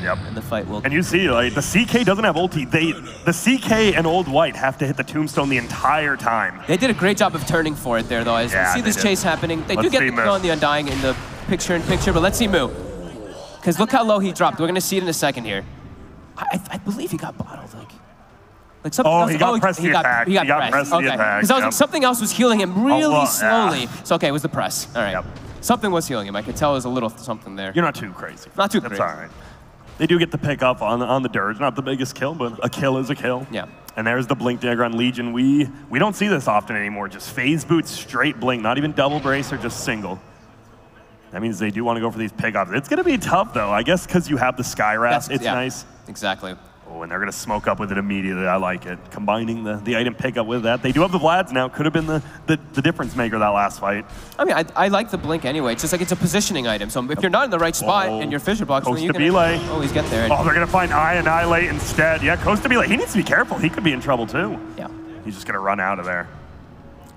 Yep. And the fight will. And you see, like, the CK doesn't have ulti. The CK and Old White have to hit the tombstone the entire time. They did a great job of turning for it there, though. As we see this chase happening, they do get the kill on the Undying in the picture-in-picture, but let's see Mu. Because look how low he dropped. We're going to see it in a second here. I believe he got bottled. Like something else, he got pressed the attack. He got pressed the attack. Because like, something else was healing him really slowly. So okay, it was the press. All right. Yep. Something was healing him. I could tell there was a little something there. You're not too crazy. Not too crazy. That's all right. They do get the pick up on the Dirge. Not the biggest kill, but a kill is a kill. Yeah. And there's the Blink dagger on Legion. We don't see this often anymore. Just phase boots, straight Blink, not even double brace or just single. That means they do want to go for these pickups. It's going to be tough, though. I guess because you have the Skywrath, it's nice. Exactly. Oh, and they're going to smoke up with it immediately. I like it. Combining the item pickup with that. They do have the Vlads now. Could have been the difference maker that last fight. I mean, I like the Blink anyway. It's just like it's a positioning item. So if you're not in the right spot in your Fissure Box, then you can always get there. Oh, they're going to find Annihilate instead. Yeah, Costa Bile. He needs to be careful. He could be in trouble too. Yeah. He's just going to run out of there.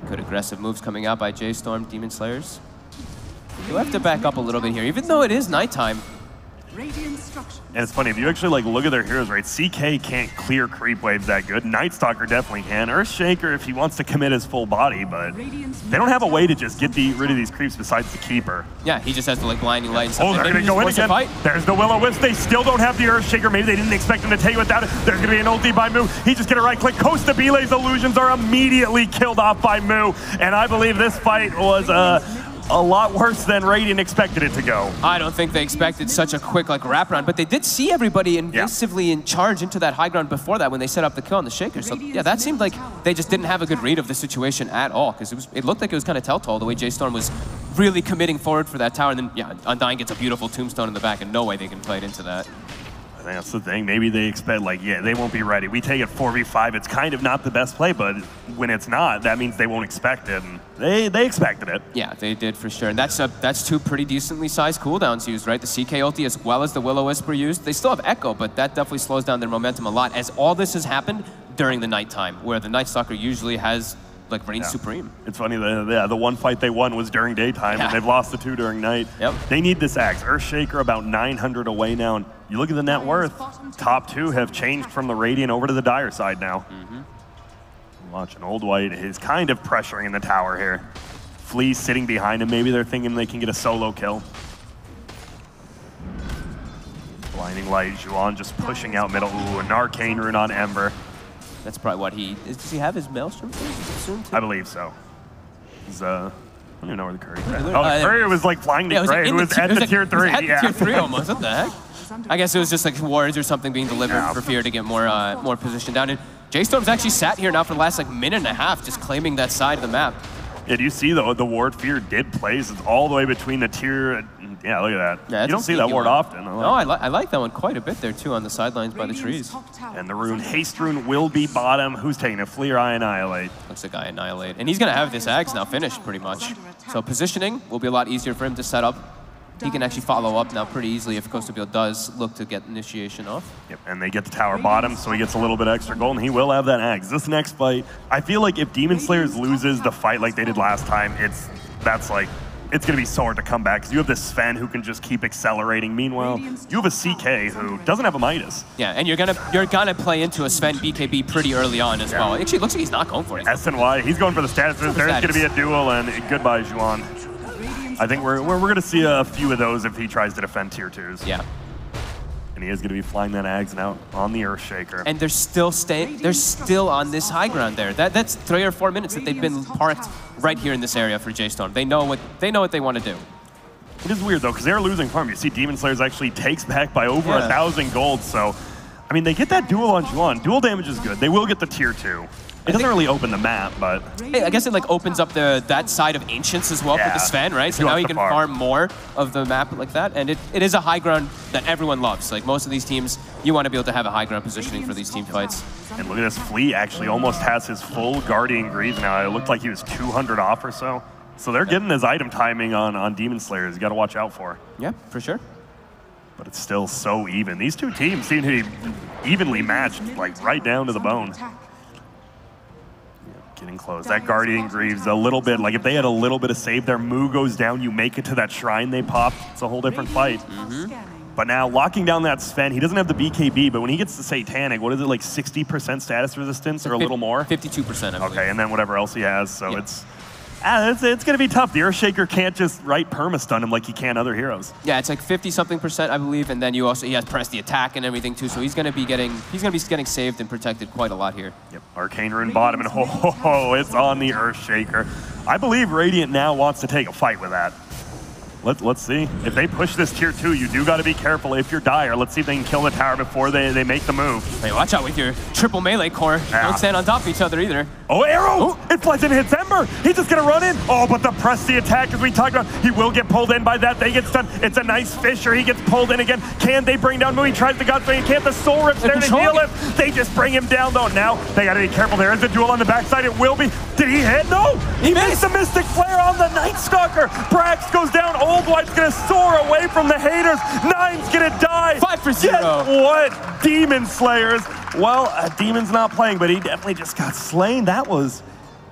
Good aggressive moves coming out by J.Storm, Demon Slayers. You have to back up a little bit here, even though it is nighttime. And it's funny, if you actually look at their heroes, right? CK can't clear creep waves that good. Nightstalker definitely can. Earthshaker if he wants to commit his full body, but they don't have a way to just get rid of these creeps besides the Keeper. Yeah, he just has to blinding light and stuff. Oh, they're going to go in again. There's the Will-O-Wisp. They still don't have the Earthshaker. Maybe they didn't expect him to take it without it. There's going to be an ulti by Mu. He's just going to right-click. Costabile's illusions are immediately killed off by Mu. And I believe this fight was a lot worse than Radiant expected it to go. I don't think they expected such a quick wraparound, but they did see everybody invisively in charge into that high ground before that when they set up the kill on the Shaker. So yeah, that seemed like they just didn't have a good read of the situation at all, because it looked like it was kind of telltale the way J.Storm was really committing forward for that tower, and then yeah, Undying gets a beautiful tombstone in the back, and no way they can play it into that. I think that's the thing. Maybe they expect, yeah, they won't be ready. We take it 4v5. It's kind of not the best play, but when it's not, that means they won't expect it. And they expected it. Yeah, they did for sure. And that's two pretty decently sized cooldowns used, right? The CK ulti as well as the Will-O-Wisp were used. They still have Echo, but that definitely slows down their momentum a lot, as all this has happened during the nighttime, where the Nightstalker usually has reigns supreme. It's funny, the one fight they won was during daytime, and they've lost the two during night. Yep. They need this axe. Earthshaker about 900 away now. And you look at the net worth, top two have changed from the Radiant over to the Dire side now. Watching Old White is kind of pressuring in the tower here. Flea's sitting behind him. Maybe they're thinking they can get a solo kill. Blinding Light, Juan just pushing out middle. Ooh, an Arcane Rune on Ember. That's probably what does he have his Maelstrom soon too? I believe so. He's, I don't even know where the courier is. Oh, the courier was flying to Gray, who was at the tier 3. Yeah, tier 3 almost, what the heck? I guess it was just wards or something being delivered for fear to get more position down. And J.Storm's actually sat here now for the last minute and a half, just claiming that side of the map. Yeah, do you see the ward fear did plays? It's all the way between the tier. Yeah, look at that. Yeah, you don't see that ward often. No, I like that one quite a bit there too on the sidelines by the trees. And the rune, haste rune will be bottom. Who's taking it? Flea or I Annihilate? Looks like I Annihilate. And he's going to have this Ags now finished pretty much. So positioning will be a lot easier for him to set up. He can actually follow up now pretty easily if Costabile does look to get initiation off. Yep, and they get the tower bottom, so he gets a little bit extra gold, and he will have that Ags. This next fight, I feel like if Demon Slayers loses the fight like they did last time, it's going to be so hard to come back, because you have this Sven who can just keep accelerating. Meanwhile, you have a CK who doesn't have a Midas. Yeah, and you're gonna play into a Sven BKB pretty early on as well. Actually, it looks like he's not going for it. SNY, he's going for the status. There's going to be a duel, and goodbye, Juan. I think we're going to see a few of those if he tries to defend tier 2s. Yeah. And he is going to be flying that Ags now on the Earthshaker. And they're still on this high ground there. That's 3 or 4 minutes that they've been parked right here in this area for J.Storm. They know what they want to do. It is weird though, because they're losing farm. You see Demon Slayers actually takes back by over 1,000 gold. So, I mean, they get that duel on Juan. Dual damage is good. They will get the tier 2. It doesn't really open the map, but... I guess it opens up that side of Ancients as well for the Sven, right? So now he can farm more of the map like that. And it is a high ground that everyone loves. Like most of these teams, you want to be able to have a high ground positioning for these team fights. And look at this, Flea actually almost has his full Guardian Greaves now. It looked like he was 200 off or so. So they're getting his item timing on Demon Slayers. You got to watch out for. Yeah, for sure. But it's still so even. These two teams seem to be evenly matched, right down to the bone. Getting close. That Guardian Greaves a little bit, if they had a little bit of save, their Mu goes down, you make it to that shrine they popped. It's a whole different fight. But now, locking down that Sven, he doesn't have the BKB, but when he gets the Satanic, what is it, 60% status resistance or a little more? 52%, I believe. Okay, and then whatever else he has, so it's going to be tough. The Earthshaker can't just perma-stun him like he can other heroes. Yeah, it's 50-something%, I believe, and then he has pressed the attack and everything too, so he's going to be getting saved and protected quite a lot here. Yep, Arcane Rune bottom, and it's on the Earthshaker. I believe Radiant now wants to take a fight with that. Let's see. If they push this tier 2, you do got to be careful if you're Dire. Let's see if they can kill the tower before they make the move. Hey, watch out with your triple melee core. Don't stand on top of each other either. Oh, arrow! Oh. It flies in and hits Ember. He's just going to run in. Oh, but the press the attack, as we talked about, he will get pulled in by that. They get stunned. It's a nice Fisher. He gets pulled in again. Can they bring down Mu? He tries the Godspray. He can't. The Soul Rip's there to heal him. They just bring him down, though. Now, they got to be careful. There is a duel on the backside. It will be. Did he hit? No! He makes the Mystic Flare on the Nightstalker. Brax goes down. Old White's going to soar away from the haters. Nine's going to die. 5 for 0. Guess what? Demon Slayers. Well, Demon's not playing, but he definitely just got slain. That was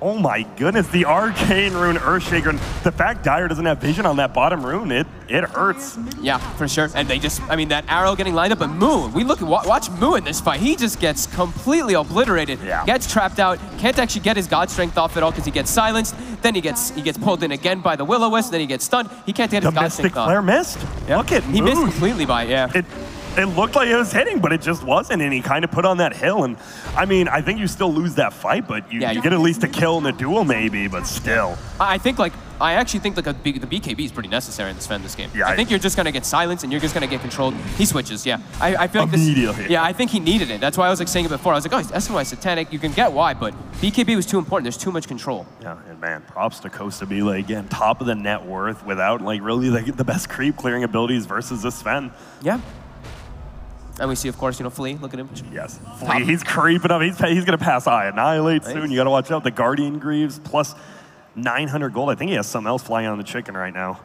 Oh my goodness, the Arcane Rune Earthshaker. And the fact Dyer doesn't have vision on that bottom rune, it hurts. Yeah, for sure. And they just, I mean, that arrow getting lined up, but Moo, watch Moo in this fight. He just gets completely obliterated, gets trapped out, can't actually get his God Strength off at all because he gets silenced, then he gets pulled in again by the Will-O-Wisp, then he gets stunned. He can't get his God Strength off. The Mystic Flare missed? Yeah. Look at Moo. He missed completely by, It looked like it was hitting, but it just wasn't, and he kind of put on that hill. And I mean, I think you still lose that fight, but you get at least a kill in the duel, maybe. But still, I actually think like the BKB is pretty necessary in this game. Yeah, I think you're just gonna get silenced and you're just gonna get controlled. He switches, I feel like immediately. Yeah, I think he needed it. That's why I was like saying it before. I was like, oh, he's SNY Satanic. You can get why, but BKB was too important. There's too much control. Yeah, and man, props to Costabile again, top of the net worth without like really like the best creep clearing abilities versus the Sven. Yeah. And we see, of course, Flea. Look at him. Yes, Flea, he's creeping up. He's going to pass Annihilate soon. You got to watch out. The Guardian Greaves plus 900 gold. I think he has something else flying on the chicken right now.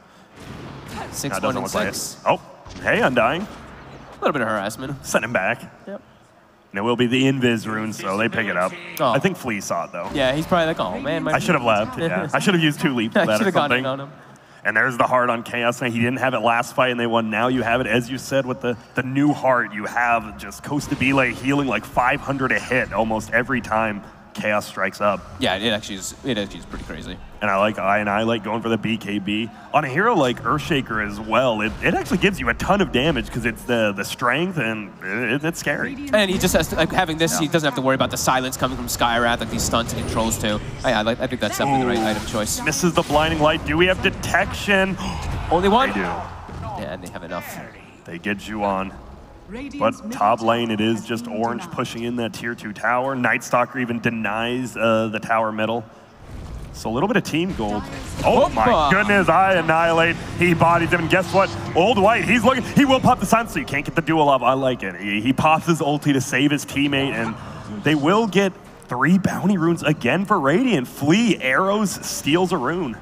6, 1, and 6. Oh, hey, Undying. A little bit of harassment. Send him back. Yep. And it will be the Invis rune, so they pick it up. Oh. I think Flea saw it, though. Yeah, he's probably like, oh, man. I should have left. Yeah, I should have used 2 leap for that I should or have gone something. in on him. And there's the heart on Chaos. He didn't have it last fight and they won. Now you have it, as you said, with the new heart. You have just Costabile healing like 500 a hit almost every time Chaos strikes up. Yeah, it actually is pretty crazy. And I like going for the BKB. On a hero like Earthshaker as well, it actually gives you a ton of damage because it's the strength and it's scary. And he just has to, like, having this, he doesn't have to worry about the silence coming from Skywrath, like these stunts and controls too. I think that's definitely the right item choice. Misses the blinding light. Do we have detection? Only one? They do. Yeah, and they have enough. They get you on. But top lane, it is just Orange pushing in that tier 2 tower. Nightstalker even denies the tower middle. So a little bit of team gold. Oh my goodness, I Annihilate. He bodies him, and guess what? Old White, he's looking, he will pop the silence, so you can't get the duel up. I like it. He pops his ulti to save his teammate, and they will get 3 bounty runes again for Radiant. Flea, arrows, steals a rune.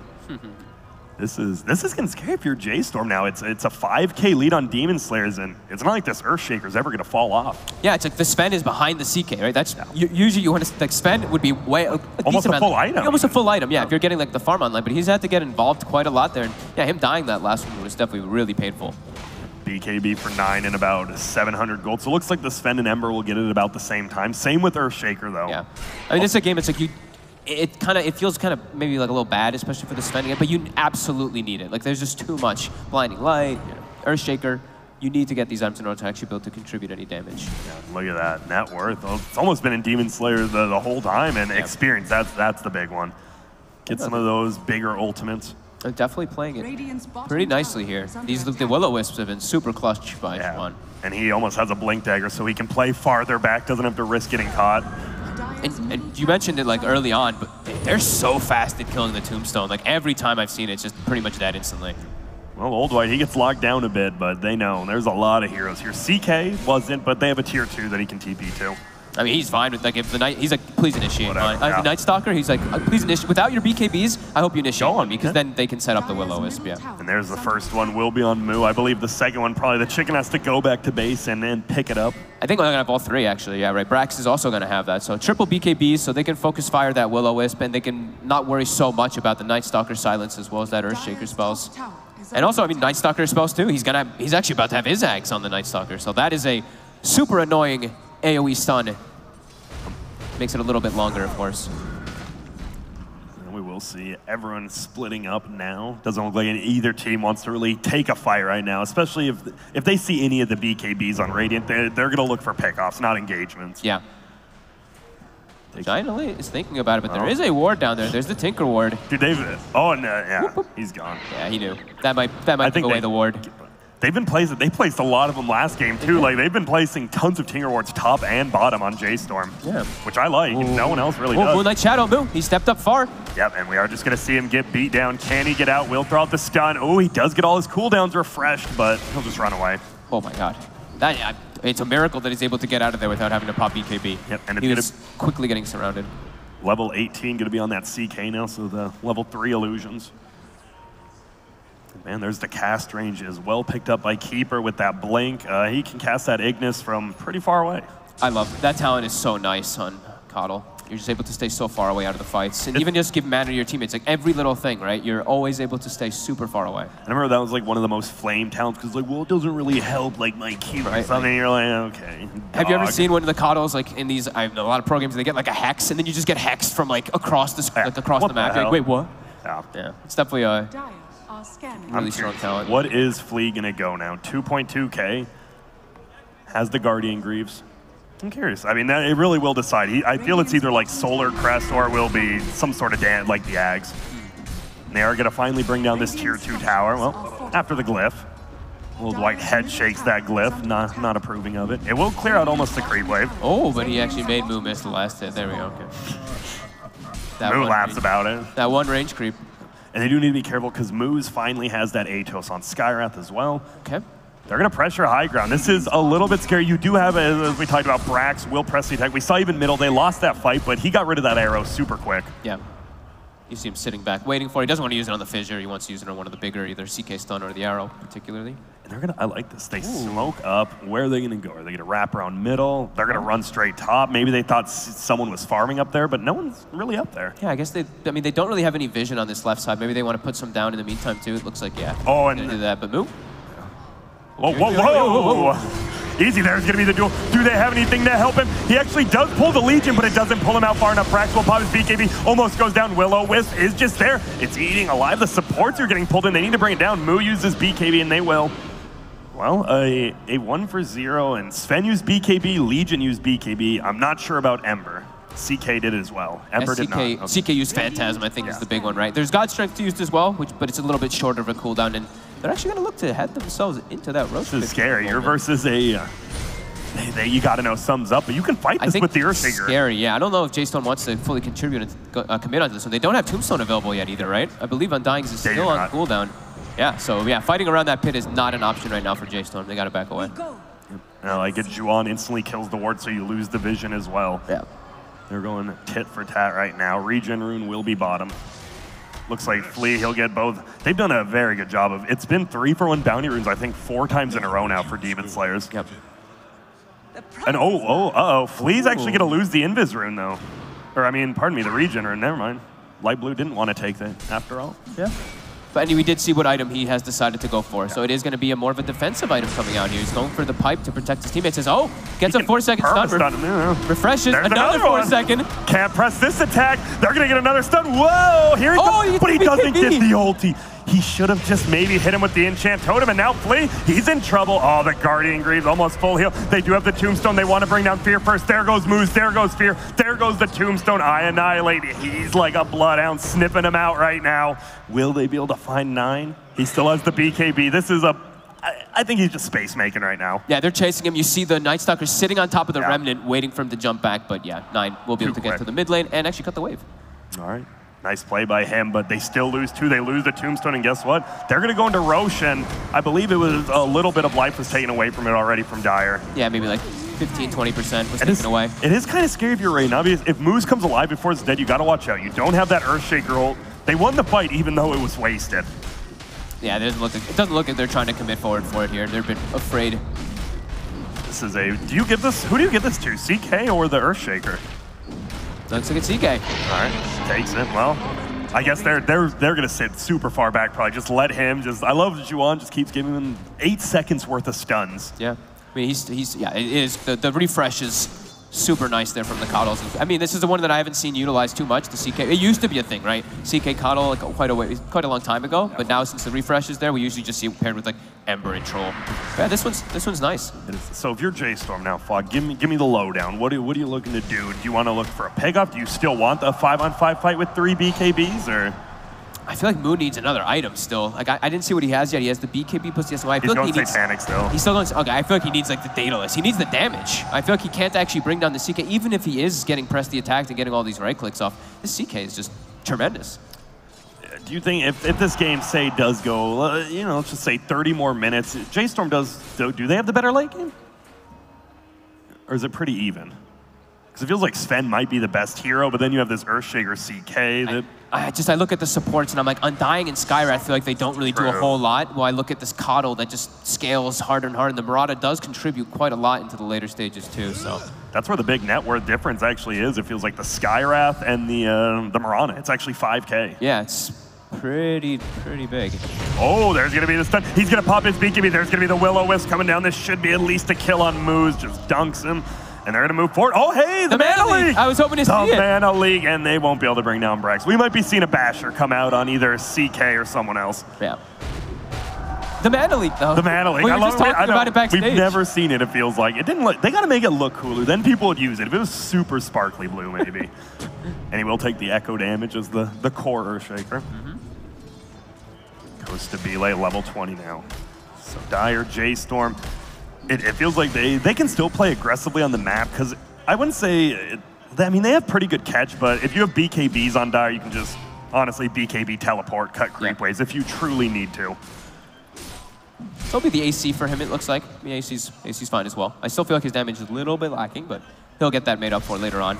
This is getting scary if you're J.Storm now. It's a 5K lead on Demon Slayers, and it's not like this Earthshaker's ever going to fall off. Yeah, it's like the Sven is behind the CK, right? That's usually you want to, like, Sven would be way almost a full item. Almost a full item, yeah. If you're getting like the farm online, but he's had to get involved quite a lot there. And yeah, him dying that last one was definitely really painful. BKB for 9 and about 700 gold. So it looks like the Sven and Ember will get it about the same time. Same with Earthshaker though. Yeah, I mean, it's a game. It's like it feels kind of maybe like a little bad, especially for the spending it, but you absolutely need it. Like, there's just too much blinding light, Earthshaker. You need to get these items in order to actually be able to contribute any damage. Yeah, look at that net worth. It's almost been in Demon Slayer the whole time, and experience. That's the big one. Get some of those bigger ultimates. They're definitely playing it pretty nicely here. The Will-O-Wisps have been super clutch by one. And he almost has a blink dagger, so he can play farther back. Doesn't have to risk getting caught. And you mentioned it like early on, but they're so fast at killing the tombstone. Like, every time I've seen it, it's just pretty much dead instantly. Well, Old White, he gets locked down a bit, but they know. There's a lot of heroes here. CK wasn't, but they have a tier 2 that he can TP to. I mean, he's fine with, like, if the night, he's like, please initiate mine. Yeah. The Nightstalker, he's like, please initiate. Without your BKBs, I hope you initiate one, because then they can set up the Will-O-Wisp, And there's the first one, will be on Moo. I believe the second one, probably the chicken has to go back to base and then pick it up. I think we're going to have all 3, actually. Yeah, right. Brax is also going to have that. So triple BKBs, so they can focus fire that Will-O-Wisp, and they can not worry so much about the Nightstalker silence as well as that Earthshaker spells. And also, I mean, Nightstalker spells too. He's actually about to have his axe on the Nightstalker. So that is a super annoying AoE stun. Makes it a little bit longer, of course. And we will see everyone splitting up now. Doesn't look like either team wants to really take a fight right now, especially if they see any of the BKBs on Radiant. They're going to look for pickoffs, not engagements. Yeah. Giant Elite is thinking about it, but there is a ward down there. There's the Tinker ward. Dude, yeah, he's gone. Yeah, he knew. That might take away the ward. They placed a lot of them last game too. Like, they've been placing tons of Tinker wards top and bottom on J.Storm. Yeah. Which I like. No one else really does. Moonlight Shadow, boom. He stepped up far. Yep, and we are just going to see him get beat down. Can he get out? Will throw out the stun. Oh, he does get all his cooldowns refreshed, but he'll just run away. Oh my god. It's a miracle that he's able to get out of there without having to pop BKB. Yep, and he was quickly getting surrounded. Level 18 going to be on that CK now, so the level 3 illusions. Man, there's the cast range as well, picked up by Keeper with that blink. He can cast that Ignis from pretty far away. I love it. That talent is so nice on Coddle. You're just able to stay so far away out of the fights. And even just give mana to your teammates. Like every little thing, right? You're always able to stay super far away. I remember that was like one of the most flame talents because like, well, it doesn't really help like my Q or something. You're like, okay. Have you ever seen one of the Coddles like in these, I know a lot of pro games, they get like a hex and then you just get hexed from like across the, the map. You're like, wait, what? Yeah. It's definitely a really strong talent. What is Flea going to go now? 2.2K. Has the Guardian Greaves. I'm curious. I mean, it really will decide. I feel it's either like Solar Crest or it will be some sort of like the Ags. And they are going to finally bring down this tier 2 tower. Well, after the glyph. Old White head shakes that glyph, not approving of it. It will clear out almost the creep wave. Oh, but he actually made Moo miss the last hit. There we go. Okay. Moo laughs about it. That one range creep. And they do need to be careful because Moose finally has that Atos on Skywrath as well. Okay. They're going to pressure high ground. This is a little bit scary. You do have, as we talked about, Brax will press the attack. We saw even middle. They lost that fight, but he got rid of that arrow super quick. Yeah. You see him sitting back, waiting for it. He doesn't want to use it on the fissure. He wants to use it on one of the bigger, either CK stun or the arrow, particularly. And they're going to, I like this. They smoke up. Where are they going to go? Are they going to wrap around middle? They're going to run straight top. Maybe they thought someone was farming up there, but no one's really up there. Yeah, I guess they don't really have any vision on this left side. Maybe they want to put some down in the meantime, too. It looks like, yeah. Oh, and do that, but Moo? Whoa, whoa, whoa. Easy there's going to be the duel. Do they have anything to help him? He actually does pull the Legion, but it doesn't pull him out far enough. Brax will pop his BKB, almost goes down. Will-O-Wisp is just there. It's eating alive. The supports are getting pulled in. They need to bring it down. Moo uses BKB, and they will. Well, a 1 for 0, and Sven used BKB, Legion used BKB. I'm not sure about Ember. CK did it as well. Ember did not. Okay. CK used Phantasm, I think, is the big one, right? There's God Strength used as well, but it's a little bit shorter of a cooldown, and they're actually going to look to head themselves into that roast. This is scary. You're versus a... you got to know sums up, but you can fight this with the Earthshaker. Scary, yeah. I don't know if J.Storm wants to fully contribute and commit on this one. They don't have Tombstone available yet either, right? I believe Undying's is still on cooldown. Yeah, so yeah, fighting around that pit is not an option right now for J.Storm. They got to back away. And I get Juan instantly kills the ward, so you lose the vision as well. Yeah. They're going tit for tat right now. Regen Rune will be bottom. Looks like Flea, he'll get both. They've done a very good job of, it's been 3-for-1 bounty runes, I think 4 times in a row now for Demon Slayers. Yep. And Flea's actually going to lose the Invis rune though. Or I mean, pardon me, the Regen rune, never mind. Light Blue didn't want to take that after all. Yeah. But we did see what item he has decided to go for. Yeah. So it is going to be more of a defensive item coming out here. He's going for the pipe to protect his teammates. Says, oh, gets a 4-second stun. Refreshes, another 4-second. Can't press this attack. They're going to get another stun. Whoa, here he comes. But he doesn't get the ulti. He should have just maybe hit him with the Enchant Totem, and now Flea, he's in trouble. Oh, the Guardian Greaves almost full heal. They do have the Tombstone. They want to bring down Fear first. There goes Moose. There goes Fear. There goes the Tombstone. I annihilate. He's like a bloodhound sniffing him out right now. Will they be able to find 9? He still has the BKB. This is I think he's just space making right now. Yeah, they're chasing him. You see the Night Stalker sitting on top of the Remnant, waiting for him to jump back. But yeah, 9 will be able to get to the mid lane and actually cut the wave. All right. Nice play by him, but they still lose 2. They lose the Tombstone, and guess what? They're going to go into Roche, and I believe it was a little bit of life was taken away from it already from Dire. Yeah, maybe like 15, 20% was taken away. It is kind of scary if you're Rain. Obviously, if Moose comes alive before it's dead, you got to watch out. You don't have that Earthshaker ult. They won the fight even though it was wasted. Yeah, it doesn't look like they're trying to commit forward for it here. They're a bit afraid. This is who do you give this to? CK or the Earthshaker? Looks like it's CK. All right, takes it. Well, I guess they're gonna sit super far back. Probably just let him. I love Juan. Just keeps giving him 8 seconds worth of stuns. Yeah, I mean it is the refresh is super nice there from the Coddles. I mean, this is the one that I haven't seen utilized too much. The CK, it used to be a thing, right? CK Coddle like quite a long time ago, but now since the refresh is there, we usually just see it paired with like Ember and Troll. Yeah, this one's nice. So if you're J.Storm now, Fog, give me the lowdown. What are you looking to do? Do you want to look for a peg-off? Do you still want a 5-on-5 fight with 3 BKBs, or? I feel like Moon needs another item still. Like I didn't see what he has yet. He has the BKB plus the SY. I feel like he needs Satanic still. He's still going. Okay, I feel like he needs like the Daedalus. He needs the damage. I feel like he can't actually bring down the CK, even if he is getting pressed the attack and getting all these right clicks off. This CK is just tremendous. Do you think if this game does go, let's just say 30 more minutes, J.Storm do they have the better late game, or is it pretty even? Because it feels like Sven might be the best hero, but then you have this Earthshaker CK that. I look at the supports and I'm like, Undying and Skyra, I feel like they don't really do a whole lot. While I look at this Coddle that just scales harder and harder, and the Murata does contribute quite a lot into the later stages too, so. That's where the big net worth difference actually is. It feels like the Skywrath and the Mirana. It's actually 5K. Yeah, it's pretty big. Oh, there's going to be the stun. He's going to pop his BKB. There's going to be the Will-O-Wisp coming down. This should be at least a kill on Moose. Just dunks him. And they're going to move forward. Oh, hey, the Mana League. I was hoping to see it. The Mana League, and they won't be able to bring down Brax. We might be seeing a Basher come out on either CK or someone else. Yeah. The Mana League, though. The Mana League. We were just talking about it backstage. We've never seen it, it feels like. It didn't look, they got to make it look cooler. Then people would use it. If it was super sparkly blue, maybe. And he will take the echo damage as the core Earthshaker. Goes to Belay, level 20 now. So Dire, J.Storm. It feels like they can still play aggressively on the map, because I wouldn't say, I mean, they have pretty good catch, but if you have BKBs on Dire, you can just, honestly, BKB teleport, cut creep waves if you truly need to. It'll be the AC for him, it looks like. The AC's fine as well. I still feel like his damage is a little bit lacking, but he'll get that made up for later on.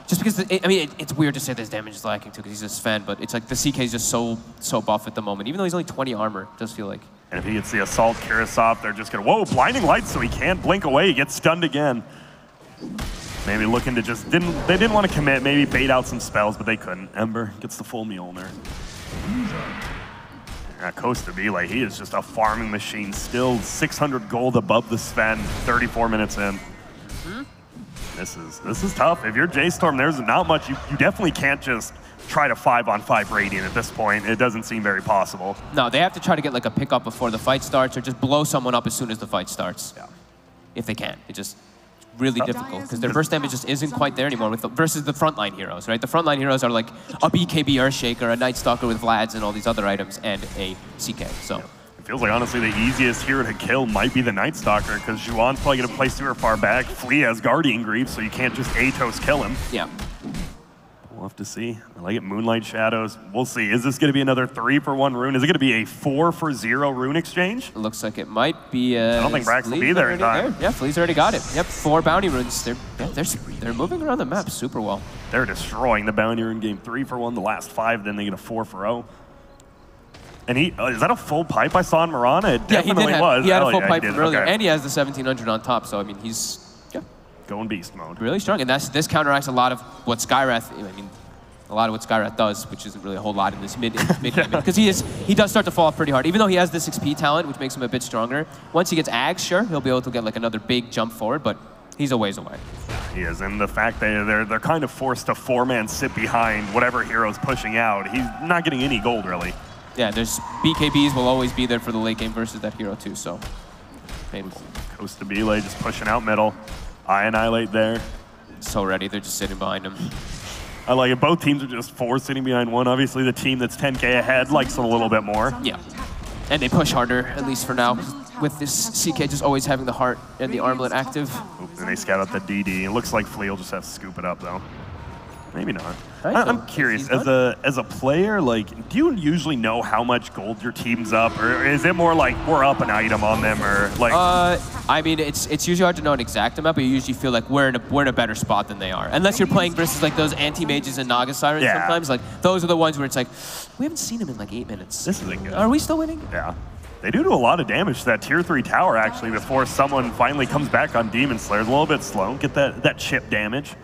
Just because, it's weird to say that his damage is lacking too, because he's a Sven, but it's like the CK is just so buff at the moment. Even though he's only 20 armor, it does feel like. And if he gets the Assault Kirasov, they're just going to, whoa, blinding lights, so he can't blink away. He gets stunned again. Maybe looking to just, they didn't want to commit, maybe bait out some spells, but they couldn't. Ember gets the full Mjolnir. Costa Belay, he is just a farming machine. Still 600 gold above the Sven, 34 minutes in. This is tough. If you're J.Storm, there's not much. You definitely can't just try to 5-on-5 Radiant at this point. It doesn't seem very possible. No, they have to try to get like a pickup before the fight starts, or just blow someone up as soon as the fight starts. Yeah. If they can. It's just really difficult, because their burst damage just isn't quite there anymore versus the frontline heroes, right? The frontline heroes are like a BKB Earthshaker, a Night Stalker with Vlads and all these other items, and a CK, so. Yeah. It feels like, honestly, the easiest hero to kill might be the Night Stalker, because Juan's probably going to play super far back. Flea has Guardian Grief, so you can't just Atos kill him. Yeah. We'll have to see. I like it. Moonlight Shadows. We'll see. Is this going to be another 3-for-1 rune? Is it going to be a 4-for-0 rune exchange? It looks like it might be. I don't think Brax will be there in time. Yeah, Flea's already got it. Yep, 4 bounty runes. They're moving around the map super well. They're destroying the bounty rune game. 3-for-1 the last 5, then they get a 4-for-0. And he, is that a full pipe I saw on Marana? It definitely was. He had a full pipe from earlier, and he has the 1700 on top, so I mean, he's going beast mode. Really strong, and this counteracts a lot of what Skyrath, a lot of what Skyrath does, which isn't really a whole lot in this mid because he does start to fall off pretty hard. Even though he has this XP talent, which makes him a bit stronger, once he gets Ags, sure, he'll be able to get like another big jump forward, but he's a ways away. He is, and the fact that they're kind of forced to 4-man sit behind whatever hero's pushing out, he's not getting any gold, really. Yeah, there's BKBs will always be there for the late game versus that hero too, so painful. Costa Belay just pushing out middle. I Annihilate there. So ready, they're just sitting behind him. I like it. Both teams are just 4 sitting behind one. Obviously, the team that's 10K ahead likes it a little bit more. Yeah, and they push harder, at least for now, with this CK just always having the heart and the armlet active. And they scout out the DD. It looks like Flea will just have to scoop it up, though. Maybe not. I'm curious, as a player, like, do you usually know how much gold your team's up, or is it more like we're up an item on them, or like? I mean, it's usually hard to know an exact amount, but you usually feel like we're in a better spot than they are, unless you're playing versus like those anti-mages and Naga Sirens. Yeah. Sometimes, like those are the ones where it's like we haven't seen him in like 8 minutes. This isn't good. Are we still winning? Yeah. They do a lot of damage to that tier 3 tower actually before someone finally comes back on Demon Slayer. It's a little bit slow. Get that chip damage.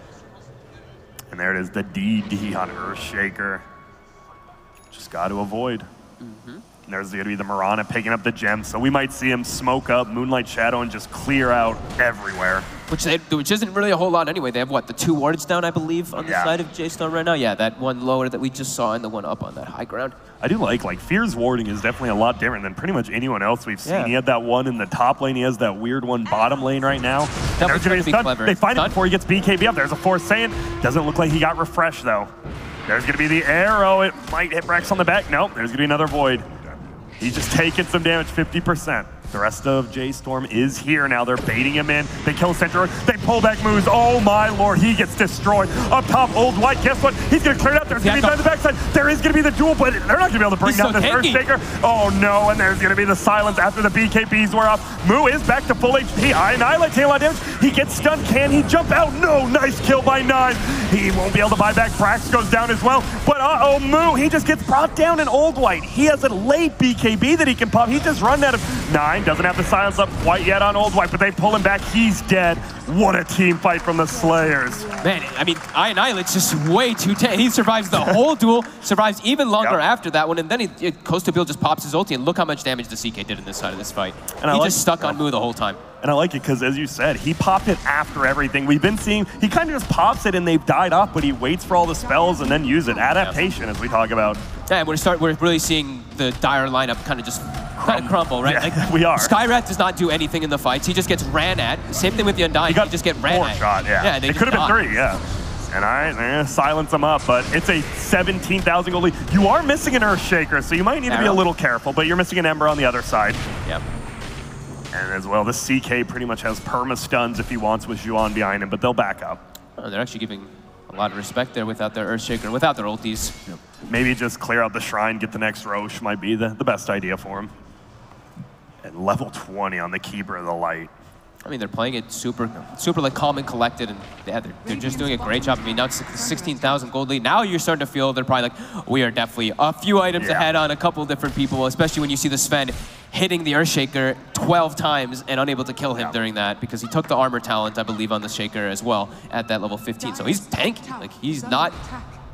And there it is, the DD on Earthshaker. Just got to avoid. And there's going to be the Marana picking up the gem, so we might see him smoke up Moonlight Shadow and just clear out everywhere. Which isn't really a whole lot anyway. They have, what, the 2 wards down, I believe, on the side of J.Storm right now? Yeah, that one lower that we just saw and the one up on that high ground. I do like Fear's warding is definitely a lot different than pretty much anyone else we've seen. Yeah. He had that one in the top lane. He has that weird one bottom lane right now. That was going to be clever. They find him before he gets BKB up. There's a Force Saiyan. Doesn't look like he got refreshed, though. There's going to be the arrow. It might hit Brax on the back. Nope, there's going to be another Void. He's just taking some damage, 50%. The rest of J.Storm is here now. They're baiting him in. They kill Centaur. They pull back moves. Oh my lord, he gets destroyed. Up top, Old White, guess what? He's going to clear it out. There's going to be on the backside. There is going to be the duel, but they're not going to be able to bring down this Earthshaker. Oh no, and there's going to be the silence after the BKBs were up. Moo is back to full HP. Annihilate, taking a lot of damage. He gets stunned. Can he jump out? No, nice kill by 9. He won't be able to buy back. Brax goes down as well. But uh-oh, Moo, he just gets brought down in Old White. He has a late BKB that he can pop. He just run out of 9. Doesn't have the silence up quite yet on Old White, but they pull him back. He's dead. What a team fight from the Slayers. Man, I mean, Annihilate's just way too tense. He survives the whole duel, survives even longer after that one, and then Costabil just pops his ulti, and look how much damage the CK did in this side of this fight. And he just stuck on Moo the whole time. And I like it because, as you said, he popped it after everything. We've been seeing, he kind of just pops it and they've died off, but he waits for all the spells and then use it. Adaptation, as we talk about. Yeah, and we're really seeing the Dire lineup kind of just crumble, right? Yeah, like, we are. Skyrat does not do anything in the fights. He just gets ran at. Same thing with the Undying. He just get ran at. Shot, yeah. It could have been 3, yeah. And all right, silence them up, but it's a 17,000 gold lead. You are missing an Earthshaker, so you might need to be a little careful, but you're missing an Ember on the other side. Yep. And as well, the CK pretty much has perma-stuns if he wants with Juan behind him, but they'll back up. Oh, they're actually giving a lot of respect there without their Earthshaker, without their ultis. Yep. Maybe just clear out the shrine, get the next Roche might be the best idea for him. And level 20 on the Keeper of the Light. I mean, they're playing it super like calm and collected, and yeah, they're just doing a great job. I mean, now it's 16,000 gold lead. Now you're starting to feel they're probably like, we are definitely a few items ahead on a couple of different people, especially when you see the Sven hitting the Earthshaker 12 times and unable to kill him during that because he took the armor talent, I believe, on the Shaker as well at that level 15. So he's tanky. Like, he's not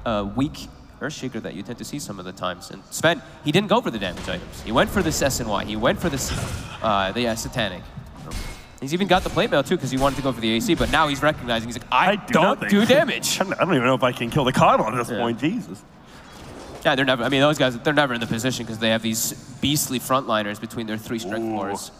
a weak Earthshaker that you tend to see some of the times. And Sven, he didn't go for the damage items. He went for the SNY. He went for the Satanic. He's even got the plate mail too because he wanted to go for the AC, but now he's recognizing, he's like, I don't do damage. I don't even know if I can kill the Coddle at this point, Jesus. Yeah, they're never, I mean, those guys, they're never in the position because they have these beastly frontliners between their 3 strength cores.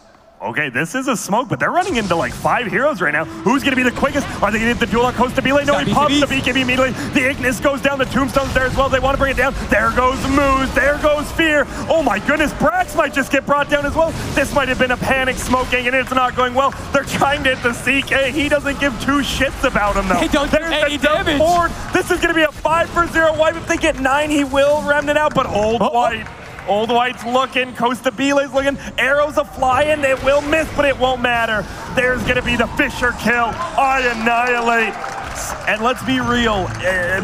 Okay, this is a smoke, but they're running into like 5 heroes right now. Who's going to be the quickest? Are they going to hit the duel on Costabil? No, he pops the BKB immediately. The Ignis goes down. The Tombstone's there as well. They want to bring it down. There goes Moose. There goes Fear. Oh my goodness, Brax might just get brought down as well. This might have been a panic smoking, and it's not going well. They're trying to hit the CK. He doesn't give 2 shits about him, though. They don't do any damage. Forward. This is going to be a 5-for-0 wipe. If they get 9, he will remnant out, but Old White. Old White's looking, Costabile's looking, arrows are flying, it will miss, but it won't matter. There's gonna be the Fisher kill. I annihilate. And let's be real,